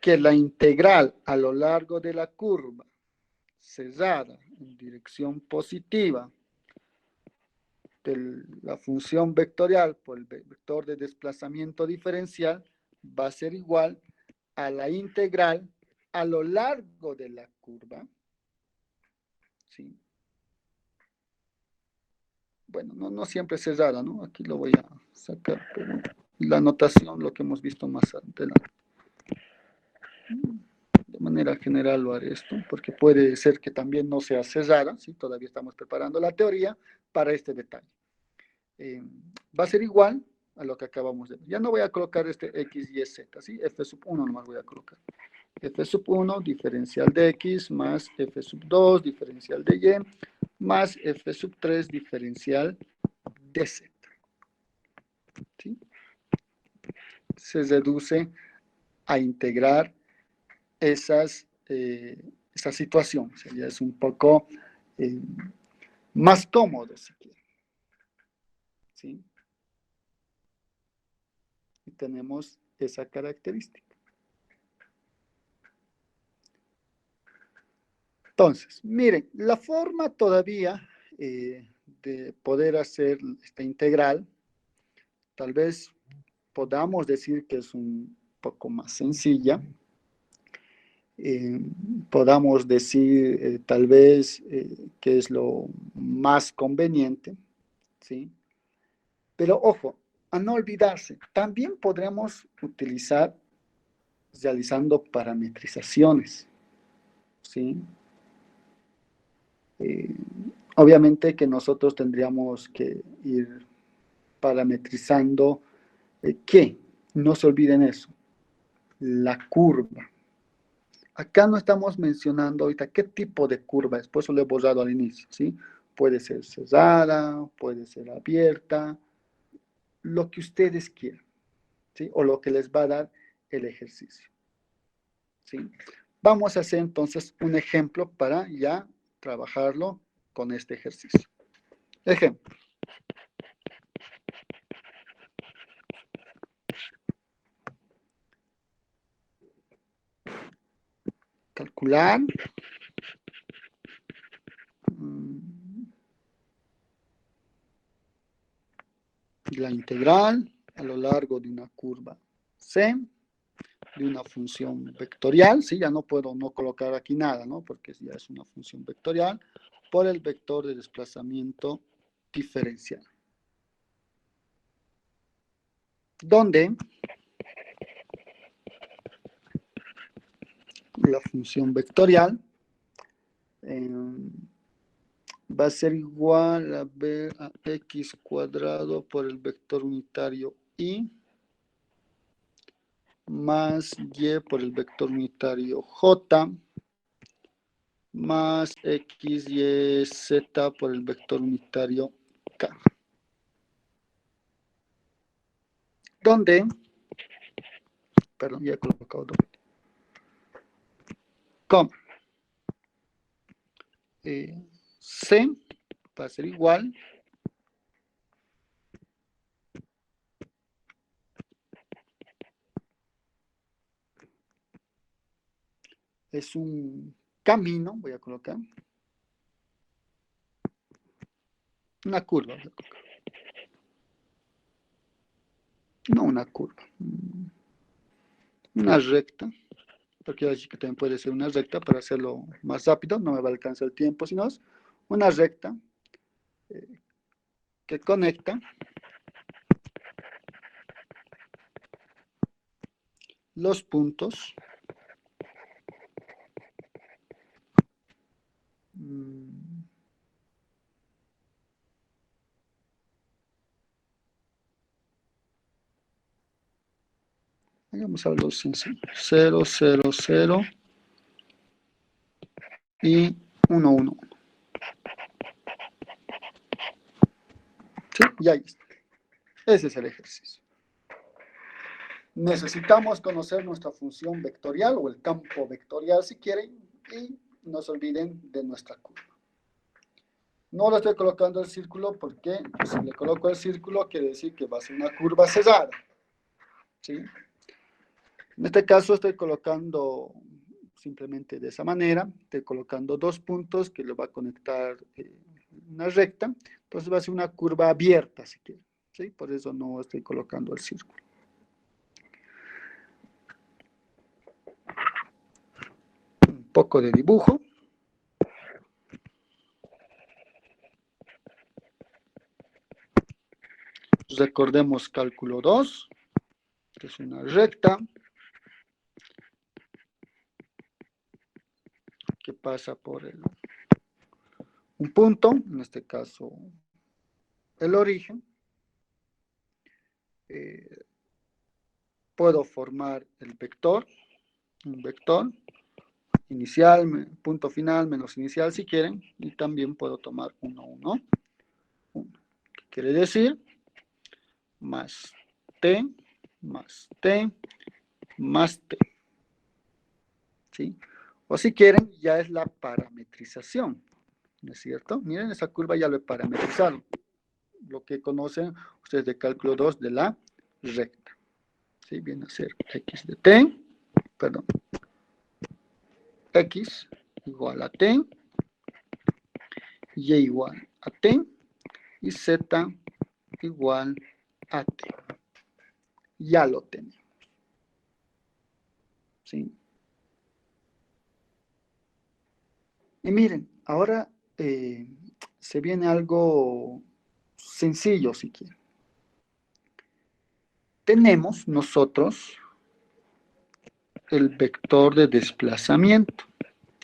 que la integral a lo largo de la curva cerrada en dirección positiva de la función vectorial por el vector de desplazamiento diferencial va a ser igual a la integral a lo largo de la curva, ¿sí? Bueno, no siempre es cerrada, ¿no? Aquí lo voy a sacar, pero la notación, lo que hemos visto más adelante. De manera general lo haré esto, porque puede ser que también no sea cerrada, ¿sí? Todavía estamos preparando la teoría para este detalle. Va a ser igual a lo que acabamos de ver. Ya no voy a colocar este x, y, z, ¿sí? F sub 1 nomás voy a colocar. F sub 1, diferencial de x, más F sub 2, diferencial de y, más F sub 3, diferencial de z. ¿Sí? Se reduce a integrar esa situación. O sea, ya es un poco más cómodo, si quieren. ¿Sí? Y tenemos esa característica. Entonces, miren, la forma todavía de poder hacer esta integral, tal vez podamos decir que es un poco más sencilla. Podamos decir tal vez que es lo más conveniente, ¿sí? Pero ojo, a no olvidarse, también podremos utilizar realizando parametrizaciones, ¿sí? Obviamente que nosotros tendríamos que ir parametrizando, ¿qué? No se olviden eso, la curva. Acá no estamos mencionando ahorita qué tipo de curva es, por eso lo he borrado al inicio, ¿sí? Puede ser cerrada, puede ser abierta, lo que ustedes quieran, ¿sí? O lo que les va a dar el ejercicio, ¿sí? Vamos a hacer entonces un ejemplo para ya trabajarlo con este ejercicio. Ejemplo. Calcular la integral a lo largo de una curva C de una función vectorial, ¿sí? Ya no puedo no colocar aquí nada, ¿no? Porque ya es una función vectorial por el vector de desplazamiento diferencial. Donde la función vectorial va a ser igual a x cuadrado por el vector unitario y más y por el vector unitario j más x, y, z por el vector unitario k. Donde, perdón, ya he colocado doble, coma, c va a ser igual es un camino, voy a colocar, una curva, no una curva, una recta, porque así que también puede ser una recta para hacerlo más rápido, no me va a alcanzar el tiempo, sino es una recta que conecta los puntos hagamos algo sencillo, 0, 0, 0 y 1, 1. ¿Sí? Y ahí está. Ese es el ejercicio. Necesitamos conocer nuestra función vectorial o el campo vectorial si quieren y no se olviden de nuestra curva. No le estoy colocando el círculo porque si le coloco el círculo quiere decir que va a ser una curva cerrada, ¿sí? En este caso estoy colocando simplemente de esa manera, estoy colocando dos puntos que lo va a conectar una recta, entonces va a ser una curva abierta si quieren, ¿sí? Por eso no estoy colocando el círculo. poco de dibujo. Recordemos cálculo 2, que es una recta que pasa por un punto, en este caso el origen. Puedo formar el vector, un vector inicial, punto final, menos inicial si quieren, y también puedo tomar 1, 1, 1. ¿Qué quiere decir? Más t, más t, más t. ¿Sí? O si quieren, ya es la parametrización, ¿no es cierto? Miren, esa curva ya lo he parametrizado. Lo que conocen ustedes de cálculo 2 de la recta. ¿Sí? Viene a ser x de t, perdón, x igual a t, y igual a t, y z igual a t. Ya lo tenemos. ¿Sí? Y miren, ahora se viene algo sencillo, si quieren. Tenemos nosotros el vector de desplazamiento,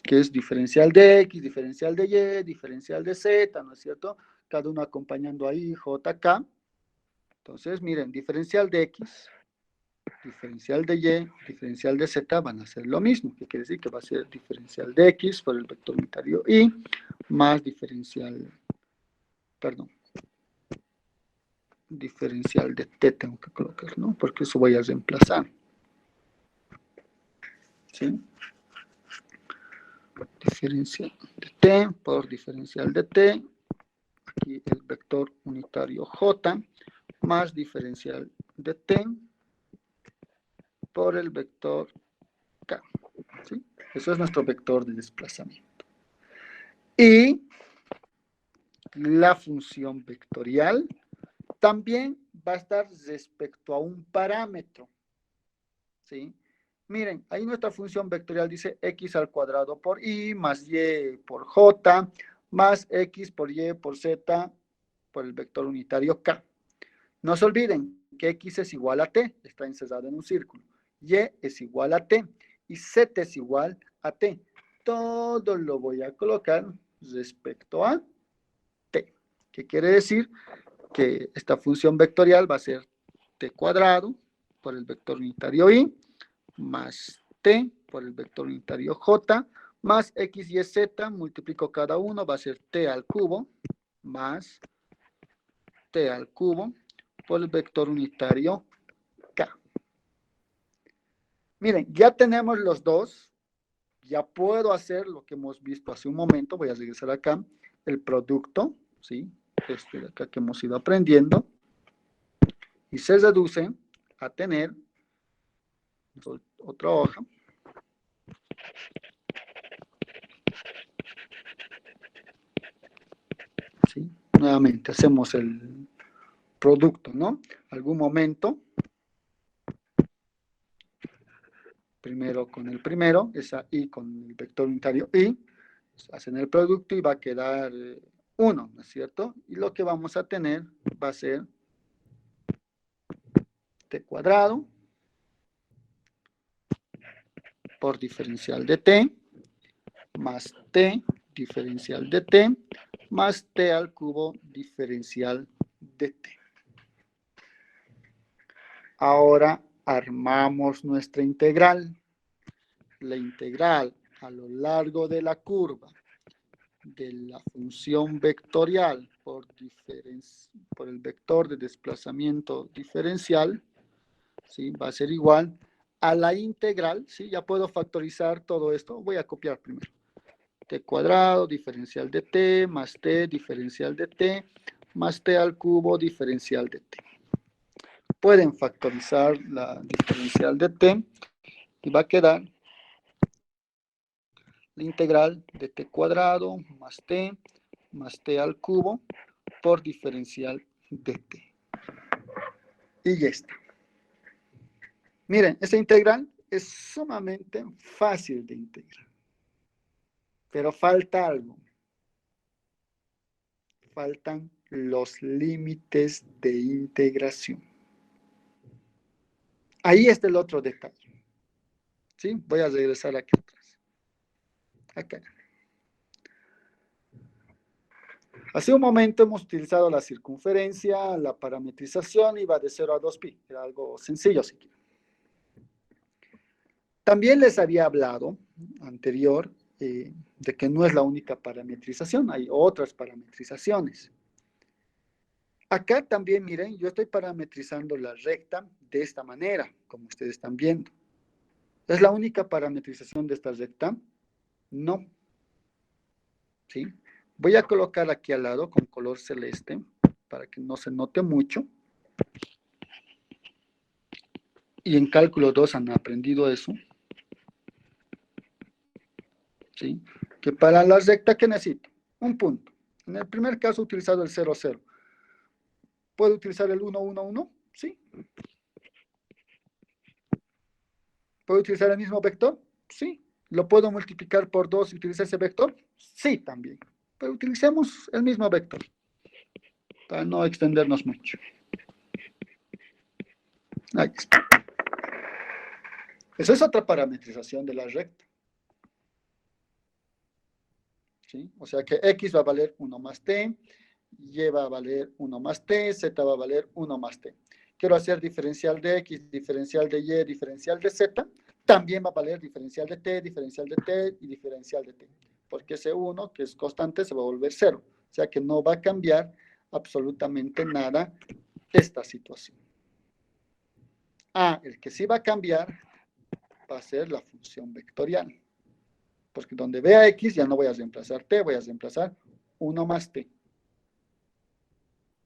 que es diferencial de x, diferencial de y, diferencial de z, ¿no es cierto? Cada uno acompañando ahí, j, k. Entonces, miren, diferencial de x, diferencial de y, diferencial de z van a ser lo mismo, que quiere decir que va a ser diferencial de x por el vector unitario y más diferencial, perdón, diferencial de t tengo que colocar, ¿no? Porque eso voy a reemplazar. ¿Sí? Diferencial de t por diferencial de t, aquí el vector unitario j, más diferencial de t por el vector k. ¿Sí? Eso es nuestro vector de desplazamiento. Y la función vectorial también va a estar respecto a un parámetro. ¿Sí? Miren, ahí nuestra función vectorial dice x al cuadrado por y más y por j más x por y por z por el vector unitario k. No se olviden que x es igual a t, está encerrado en un círculo. Y es igual a t y z es igual a t. Todo lo voy a colocar respecto a t. ¿Qué quiere decir? Que esta función vectorial va a ser t cuadrado por el vector unitario y más t por el vector unitario j más x y z, multiplico cada uno, va a ser t al cubo más t al cubo por el vector unitario k. Miren, ya tenemos los dos, ya puedo hacer lo que hemos visto hace un momento, voy a regresar acá, el producto, ¿sí? Este de acá que hemos ido aprendiendo, y se reduce a tener otra hoja. ¿Sí? Nuevamente hacemos el producto, ¿no? Algún momento, primero con el primero, esa y con el vector unitario y, hacen el producto y va a quedar 1, ¿no es cierto? Y lo que vamos a tener va a ser t cuadrado por diferencial de t más t diferencial de t más t al cubo diferencial de t. Ahora armamos nuestra integral. La integral a lo largo de la curva de la función vectorial por el vector de desplazamiento diferencial, ¿sí? Va a ser igual a la integral, ¿sí? Ya puedo factorizar todo esto. Voy a copiar primero. T cuadrado, diferencial de t, más t, diferencial de t, más t al cubo, diferencial de t. Pueden factorizar la diferencial de t y va a quedar la integral de t cuadrado más t al cubo por diferencial de t. Y ya está. Miren, esta integral es sumamente fácil de integrar. Pero falta algo. Faltan los límites de integración. Ahí está el otro detalle. ¿Sí? Voy a regresar aquí atrás. Acá. Hace un momento hemos utilizado la circunferencia, la parametrización, y va de 0 a 2pi. Era algo sencillo, si quieren. También les había hablado anterior de que no es la única parametrización, hay otras parametrizaciones. Acá también, miren, yo estoy parametrizando la recta de esta manera, como ustedes están viendo. ¿Es la única parametrización de esta recta? No. ¿Sí? Voy a colocar aquí al lado con color celeste para que no se note mucho. Y en cálculo 2 han aprendido eso. ¿Sí? Que para la recta, ¿qué necesito? Un punto. En el primer caso he utilizado el 0, 0. ¿Puedo utilizar el 1, 1, 1? Sí. ¿Puedo utilizar el mismo vector? Sí. ¿Lo puedo multiplicar por 2 y utilizar ese vector? Sí, también. Pero utilicemos el mismo vector para no extendernos mucho. Ahí está. Esa es otra parametrización de la recta. ¿Sí? O sea que x va a valer 1 más t, y va a valer 1 más t, z va a valer 1 más t. Quiero hacer diferencial de x, diferencial de y, diferencial de z, también va a valer diferencial de t y diferencial de t. Porque ese 1, que es constante, se va a volver 0. O sea que no va a cambiar absolutamente nada esta situación. El que sí va a cambiar va a ser la función vectorial. Porque donde vea x ya no voy a reemplazar t, voy a reemplazar 1 más t.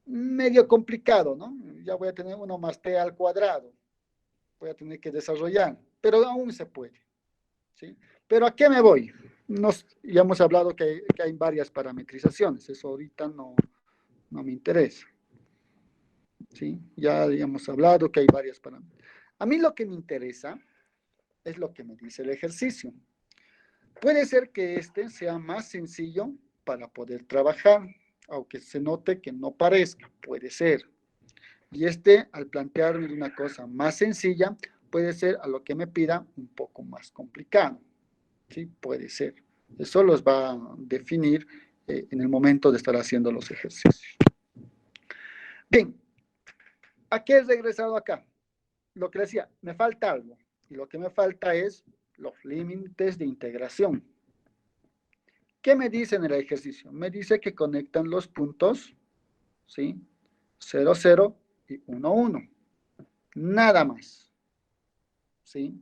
Medio complicado, ¿no? Ya voy a tener 1 más t al cuadrado. Voy a tener que desarrollar, pero aún se puede. ¿Sí? Pero ¿a qué me voy? Ya hemos hablado que hay varias parametrizaciones. Eso ahorita no me interesa. ¿Sí? Ya hemos hablado que hay varias parametrizaciones. A mí lo que me interesa es lo que me dice el ejercicio. Puede ser que este sea más sencillo para poder trabajar, aunque se note que no parezca, puede ser. Y al plantearme una cosa más sencilla, puede ser a lo que me pida un poco más complicado. ¿Sí? Puede ser. Eso los va a definir en el momento de estar haciendo los ejercicios. Bien, ¿a qué he regresado acá? Lo que decía, me falta algo. Y lo que me falta es los límites de integración. ¿Qué me dice en el ejercicio? Me dice que conectan los puntos, ¿sí? 0, 0 y 1, 1. Nada más. ¿Sí?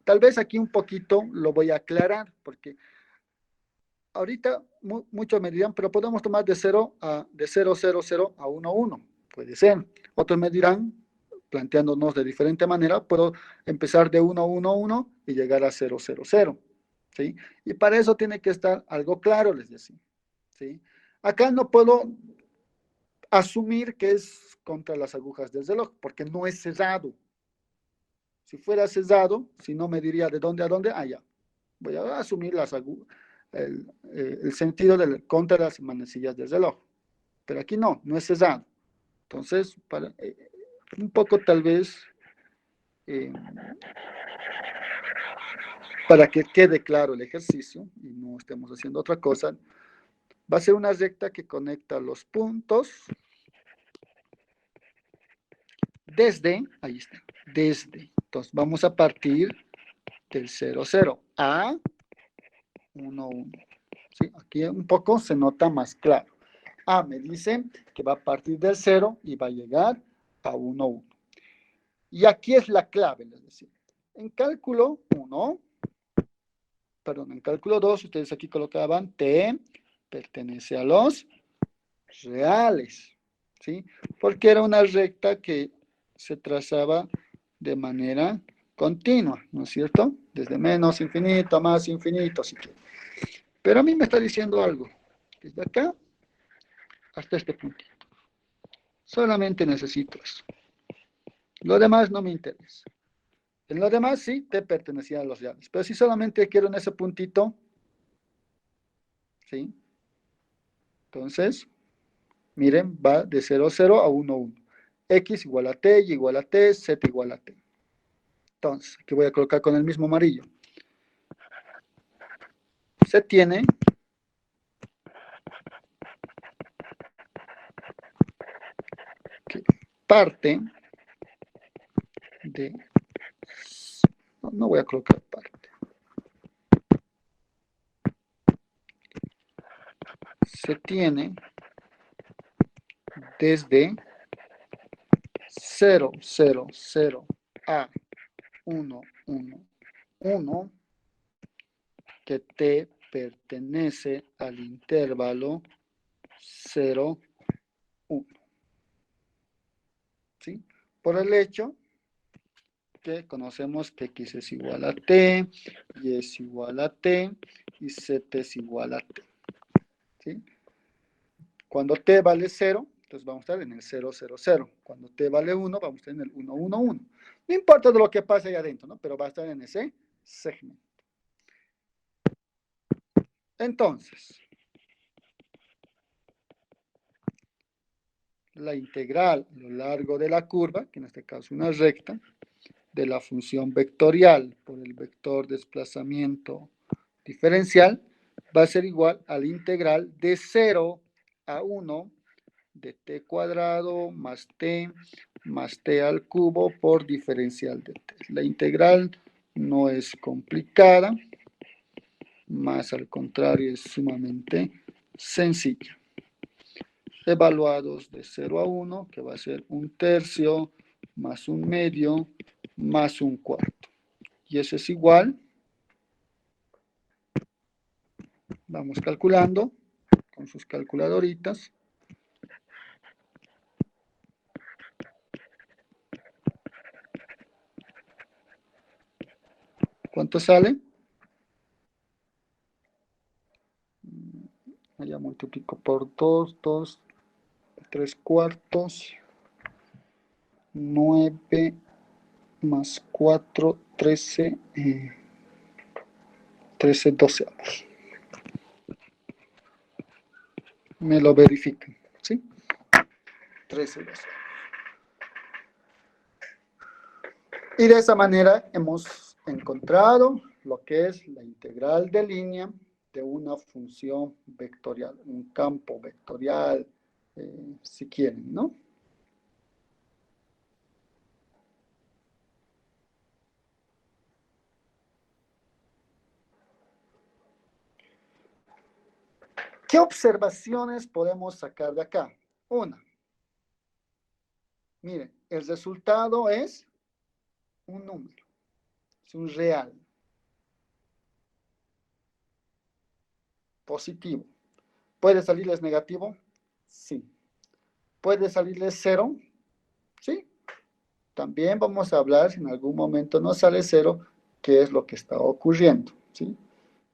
Tal vez aquí un poquito lo voy a aclarar, porque ahorita muchos me dirán, pero podemos tomar de 0, 0, 0 a 1, 1. Puede ser. Otros me dirán, planteándonos de diferente manera, puedo empezar de 1, 1, 1 y llegar a 0, 0, 0. ¿Sí? Y para eso tiene que estar algo claro, les decía. ¿Sí? Acá no puedo asumir que es contra las agujas del reloj, porque no es cerrado. Si fuera cerrado, si no me diría de dónde a dónde, allá. Voy a asumir el sentido contra las manecillas del reloj. Pero aquí no es cerrado. Entonces, un poco tal vez, para que quede claro el ejercicio y no estemos haciendo otra cosa, va a ser una recta que conecta los puntos desde, ahí está, desde. Entonces, vamos a partir del 0, 0 a 1, 1. ¿Sí? Aquí un poco se nota más claro. Me dice que va a partir del 0 y va a llegar a 1, 1. Y aquí es la clave, es decir, en cálculo 2, ustedes aquí colocaban t pertenece a los reales, ¿sí? Porque era una recta que se trazaba de manera continua, ¿no es cierto? Desde menos infinito a más infinito, si quieren. Pero a mí me está diciendo algo, desde acá hasta este puntito. Solamente necesito eso. Lo demás no me interesa. En lo demás sí te pertenecía a los reales. Pero si solamente quiero en ese puntito, ¿sí? Entonces, miren, va de 0, 0 a 1, 1. X igual a T, Y igual a T, Z igual a T. Entonces, aquí voy a colocar con el mismo amarillo. Se tiene que parte de... No voy a colocar parte. Se tiene desde 0, 0, 0 a 1, 1, 1, que T pertenece al intervalo 0, 1. ¿Sí? Por el hecho que conocemos que X es igual a T, Y es igual a T, y Z es igual a T. ¿Sí? Cuando T vale 0, entonces vamos a estar en el 0, 0, 0. Cuando T vale 1, vamos a estar en el 1, 1, 1. No importa de lo que pase ahí adentro, ¿no? Pero va a estar en ese segmento. Entonces, la integral a lo largo de la curva, que en este caso es una recta, de la función vectorial por el vector desplazamiento diferencial, va a ser igual a la integral de 0 a 1 de t cuadrado más t al cubo por diferencial de t. La integral no es complicada, más al contrario es sumamente sencilla. Evaluados de 0 a 1, que va a ser 1/3 más 1/2 más 1/4. Y eso es igual, vamos calculando con sus calculadoritas. ¿Cuánto sale? Allá multiplico por 2, 2, 3/4, 9 más 4, 13, 13 doceavos. Me lo verifican, ¿sí? 13 doceavos. Y de esa manera hemos encontrado lo que es la integral de línea de una función vectorial, un campo vectorial, si quieren, ¿no? ¿Qué observaciones podemos sacar de acá? Una. Miren, el resultado es un número, es un real. Positivo. ¿Puede salirles negativo? Sí. ¿Puede salirles 0? Sí. También vamos a hablar, si en algún momento nos sale 0, qué es lo que está ocurriendo, ¿sí?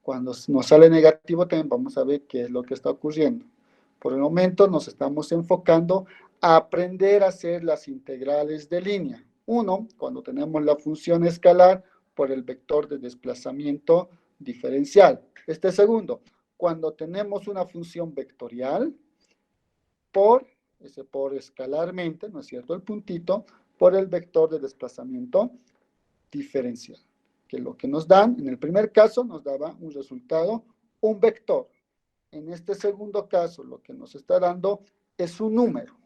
Cuando nos sale negativo también vamos a ver qué es lo que está ocurriendo. Por el momento nos estamos enfocando a aprender a hacer las integrales de línea. Uno, cuando tenemos la función escalar por el vector de desplazamiento diferencial. Este segundo, cuando tenemos una función vectorial por escalarmente, ¿no es cierto? El puntito, por el vector de desplazamiento diferencial. Que lo que nos dan, en el primer caso, nos daba un resultado, un vector. En este segundo caso, lo que nos está dando es un número.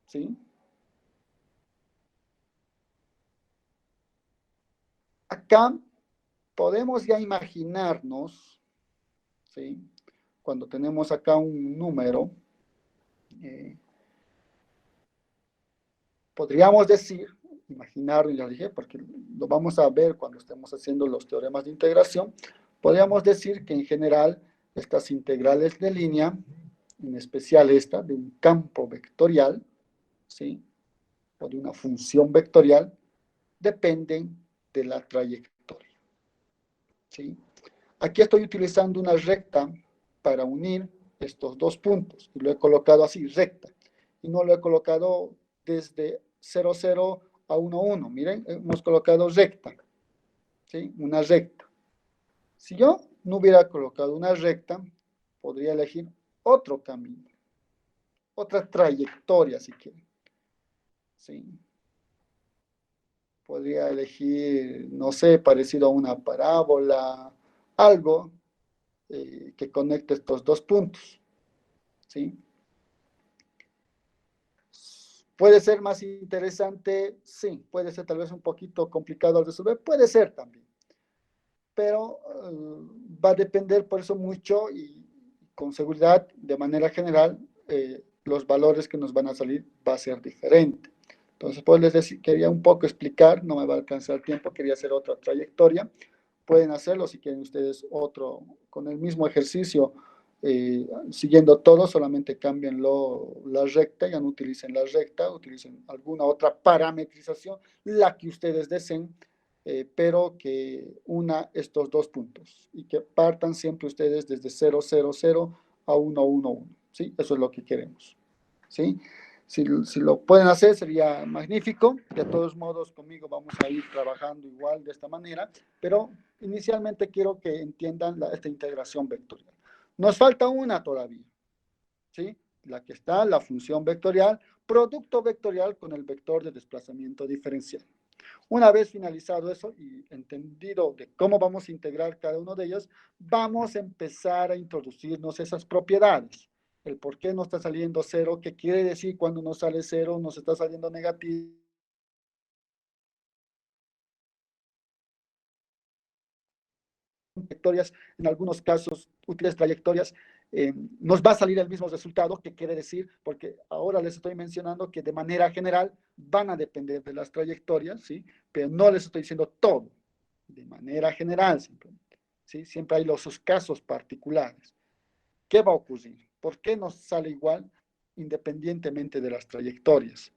¿Sí? Acá podemos ya imaginarnos, ¿sí? Cuando tenemos acá un número, podríamos decir, imaginar, ya dije, porque lo vamos a ver cuando estemos haciendo los teoremas de integración, podríamos decir que en general estas integrales de línea, en especial esta, de un campo vectorial, ¿sí? O de una función vectorial, dependen de la trayectoria, ¿sí? Aquí estoy utilizando una recta para unir estos dos puntos, y lo he colocado así, recta, y no lo he colocado desde 0, 0 a 1, 1. Miren, hemos colocado recta, ¿sí? Una recta. Si yo no hubiera colocado una recta, podría elegir otro camino, otra trayectoria si quiere. ¿Sí? Podría elegir, no sé, parecido a una parábola, algo que conecte estos dos puntos. ¿Sí? ¿Puede ser más interesante? Sí. ¿Puede ser tal vez un poquito complicado al resolver? Puede ser también. Pero va a depender por eso mucho y con seguridad, de manera general, los valores que nos van a salir va a ser diferente. Entonces, pues les decía, quería un poco explicar, no me va a alcanzar el tiempo, quería hacer otra trayectoria. Pueden hacerlo si quieren ustedes otro, con el mismo ejercicio, siguiendo todo, solamente cámbienlo la recta, ya no utilicen la recta, utilicen alguna otra parametrización, la que ustedes deseen, pero que una estos dos puntos y que partan siempre ustedes desde 0, 0, 0 a 1, 1, 1. ¿Sí? Eso es lo que queremos. ¿Sí? Si lo pueden hacer sería magnífico. De todos modos, conmigo vamos a ir trabajando igual de esta manera, pero inicialmente quiero que entiendan esta integración vectorial. Nos falta una todavía, ¿sí? La que está, la función vectorial, producto vectorial con el vector de desplazamiento diferencial. Una vez finalizado eso y entendido de cómo vamos a integrar cada uno de ellos, vamos a empezar a introducirnos esas propiedades. El por qué nos está saliendo cero, qué quiere decir cuando nos sale cero, nos está saliendo negativo. Trayectorias, en algunos casos útiles trayectorias, nos va a salir el mismo resultado, que quiere decir, porque ahora les estoy mencionando que de manera general van a depender de las trayectorias, ¿sí? Pero no les estoy diciendo todo, de manera general simplemente, ¿sí? Siempre hay los casos particulares. ¿Qué va a ocurrir? ¿Por qué nos sale igual independientemente de las trayectorias?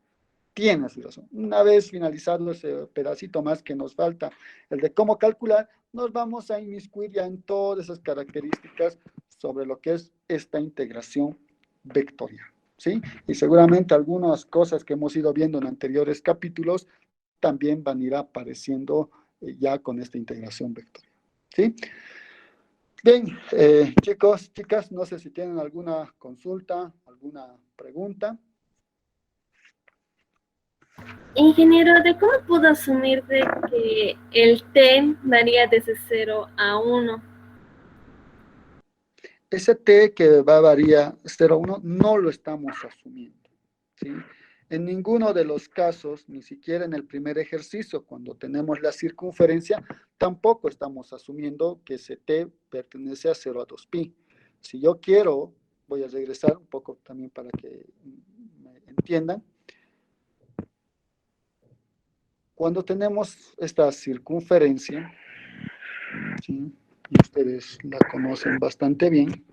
Tiene su razón. Una vez finalizado ese pedacito más que nos falta, el de cómo calcular, nos vamos a inmiscuir ya en todas esas características sobre lo que es esta integración vectorial, ¿sí? Y seguramente algunas cosas que hemos ido viendo en anteriores capítulos también van a ir apareciendo ya con esta integración vectorial, ¿sí? Bien, chicos, chicas, no sé si tienen alguna consulta, alguna pregunta. Ingeniero, ¿de cómo puedo asumir de que el t varía desde 0 a 1? Ese t que va a variar 0,1 no lo estamos asumiendo, ¿sí? En ninguno de los casos, ni siquiera en el primer ejercicio, cuando tenemos la circunferencia, tampoco estamos asumiendo que ese t pertenece a 0 a 2pi. Si yo quiero, voy a regresar un poco también para que me entiendan. Cuando tenemos esta circunferencia, ¿sí? Y ustedes la conocen bastante bien,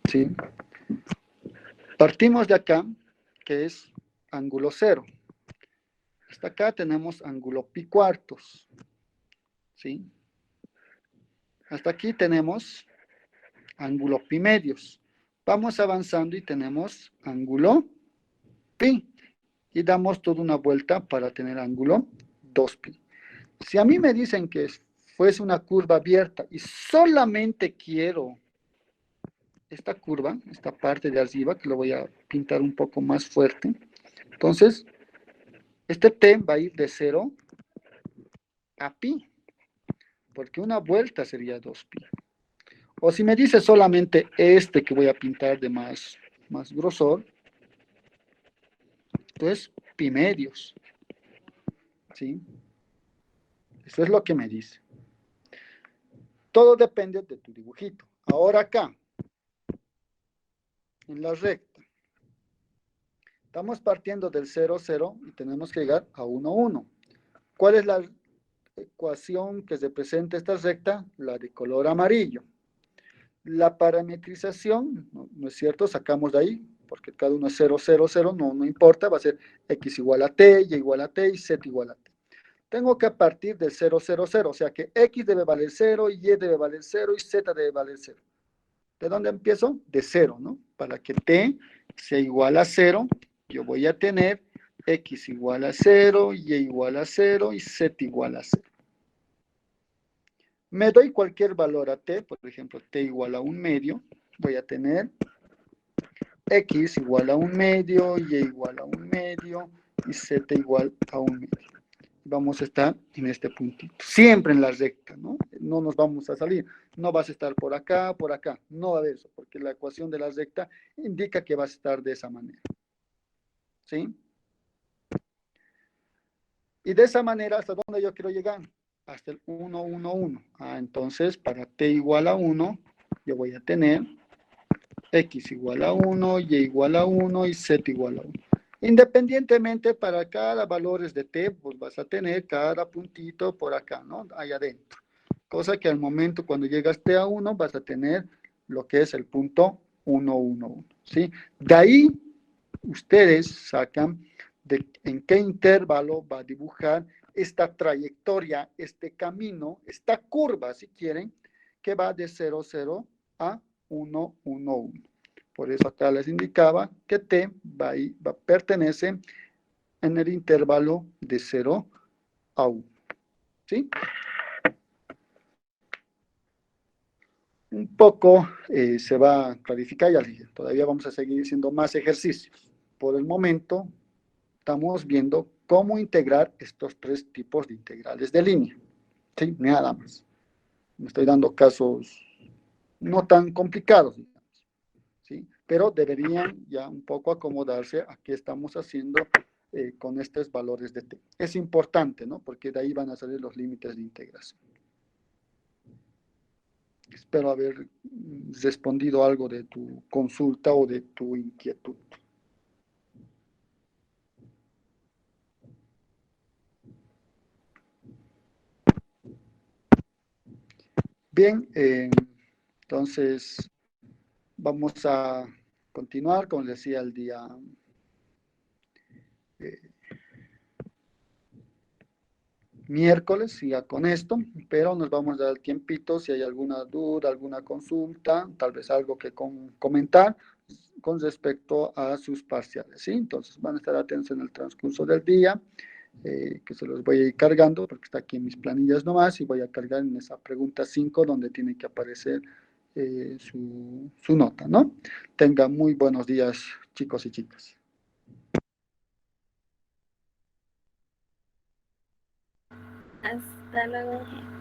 ¿sí? Partimos de acá, que es ángulo 0. Hasta acá tenemos ángulo pi cuartos, ¿sí? Hasta aquí tenemos ángulo pi medios. Vamos avanzando y tenemos ángulo pi. Y damos toda una vuelta para tener ángulo 2pi. Si a mí me dicen que fuese una curva abierta y solamente quiero esta curva, esta parte de arriba, que lo voy a pintar un poco más fuerte, entonces este t va a ir de 0 a pi, porque una vuelta sería 2pi. O si me dice solamente este que voy a pintar de más grosor, entonces pi medios, ¿sí? Eso es lo que me dice. Todo depende de tu dibujito. Ahora acá, en la recta, estamos partiendo del 0, 0 y tenemos que llegar a 1, 1. ¿Cuál es la ecuación que representa esta recta? La de color amarillo. La parametrización, no es cierto, sacamos de ahí, porque cada uno es 0, 0, 0, no importa, va a ser x igual a t, y igual a t y z igual a t. Tengo que partir del 0, 0, 0, o sea que x debe valer 0, y debe valer 0 y z debe valer 0. ¿De dónde empiezo? De 0, ¿no? Para que t sea igual a 0, yo voy a tener x igual a 0, y igual a 0 y z igual a 0. Me doy cualquier valor a t, por ejemplo, t igual a 1/2, voy a tener x igual a 1/2, y igual a 1/2 y z igual a 1/2. Vamos a estar en este puntito, siempre en la recta, ¿no? No nos vamos a salir, no vas a estar por acá, no va a haber eso, porque la ecuación de la recta indica que vas a estar de esa manera, ¿sí? Y de esa manera, ¿hasta dónde yo quiero llegar? Hasta el 1, 1, 1. Entonces, para t igual a 1, yo voy a tener x igual a 1, y igual a 1 y z igual a 1. Independientemente, para cada valores de t, pues vas a tener cada puntito por acá, ¿no? Ahí adentro. Cosa que al momento cuando llegas t a 1, vas a tener lo que es el punto 1, 1, 1, ¿sí? De ahí, ustedes sacan de en qué intervalo va a dibujar esta trayectoria, este camino, esta curva, si quieren, que va de 0, 0 a 1, 1, 1. Por eso acá les indicaba que t pertenece en el intervalo de 0 a 1. ¿Sí? Un poco se va a clarificar, y todavía vamos a seguir haciendo más ejercicios. Por el momento, estamos viendo cómo integrar estos tres tipos de integrales de línea. ¿Sí? Nada más. Me estoy dando casos no tan complicados, digamos, ¿sí? Pero deberían ya un poco acomodarse a qué estamos haciendo con estos valores de t. Es importante, ¿no? Porque de ahí van a salir los límites de integración. Espero haber respondido algo de tu consulta o de tu inquietud. Bien, entonces vamos a continuar, como les decía, el día miércoles, ya con esto, pero nos vamos a dar el tiempito si hay alguna duda, alguna consulta, tal vez algo que comentar con respecto a sus parciales, ¿sí? Entonces van a estar atentos en el transcurso del día, que se los voy a ir cargando, porque está aquí en mis planillas nomás, y voy a cargar en esa pregunta 5, donde tiene que aparecer su nota, ¿no? Tengan muy buenos días, chicos y chicas. Hasta luego.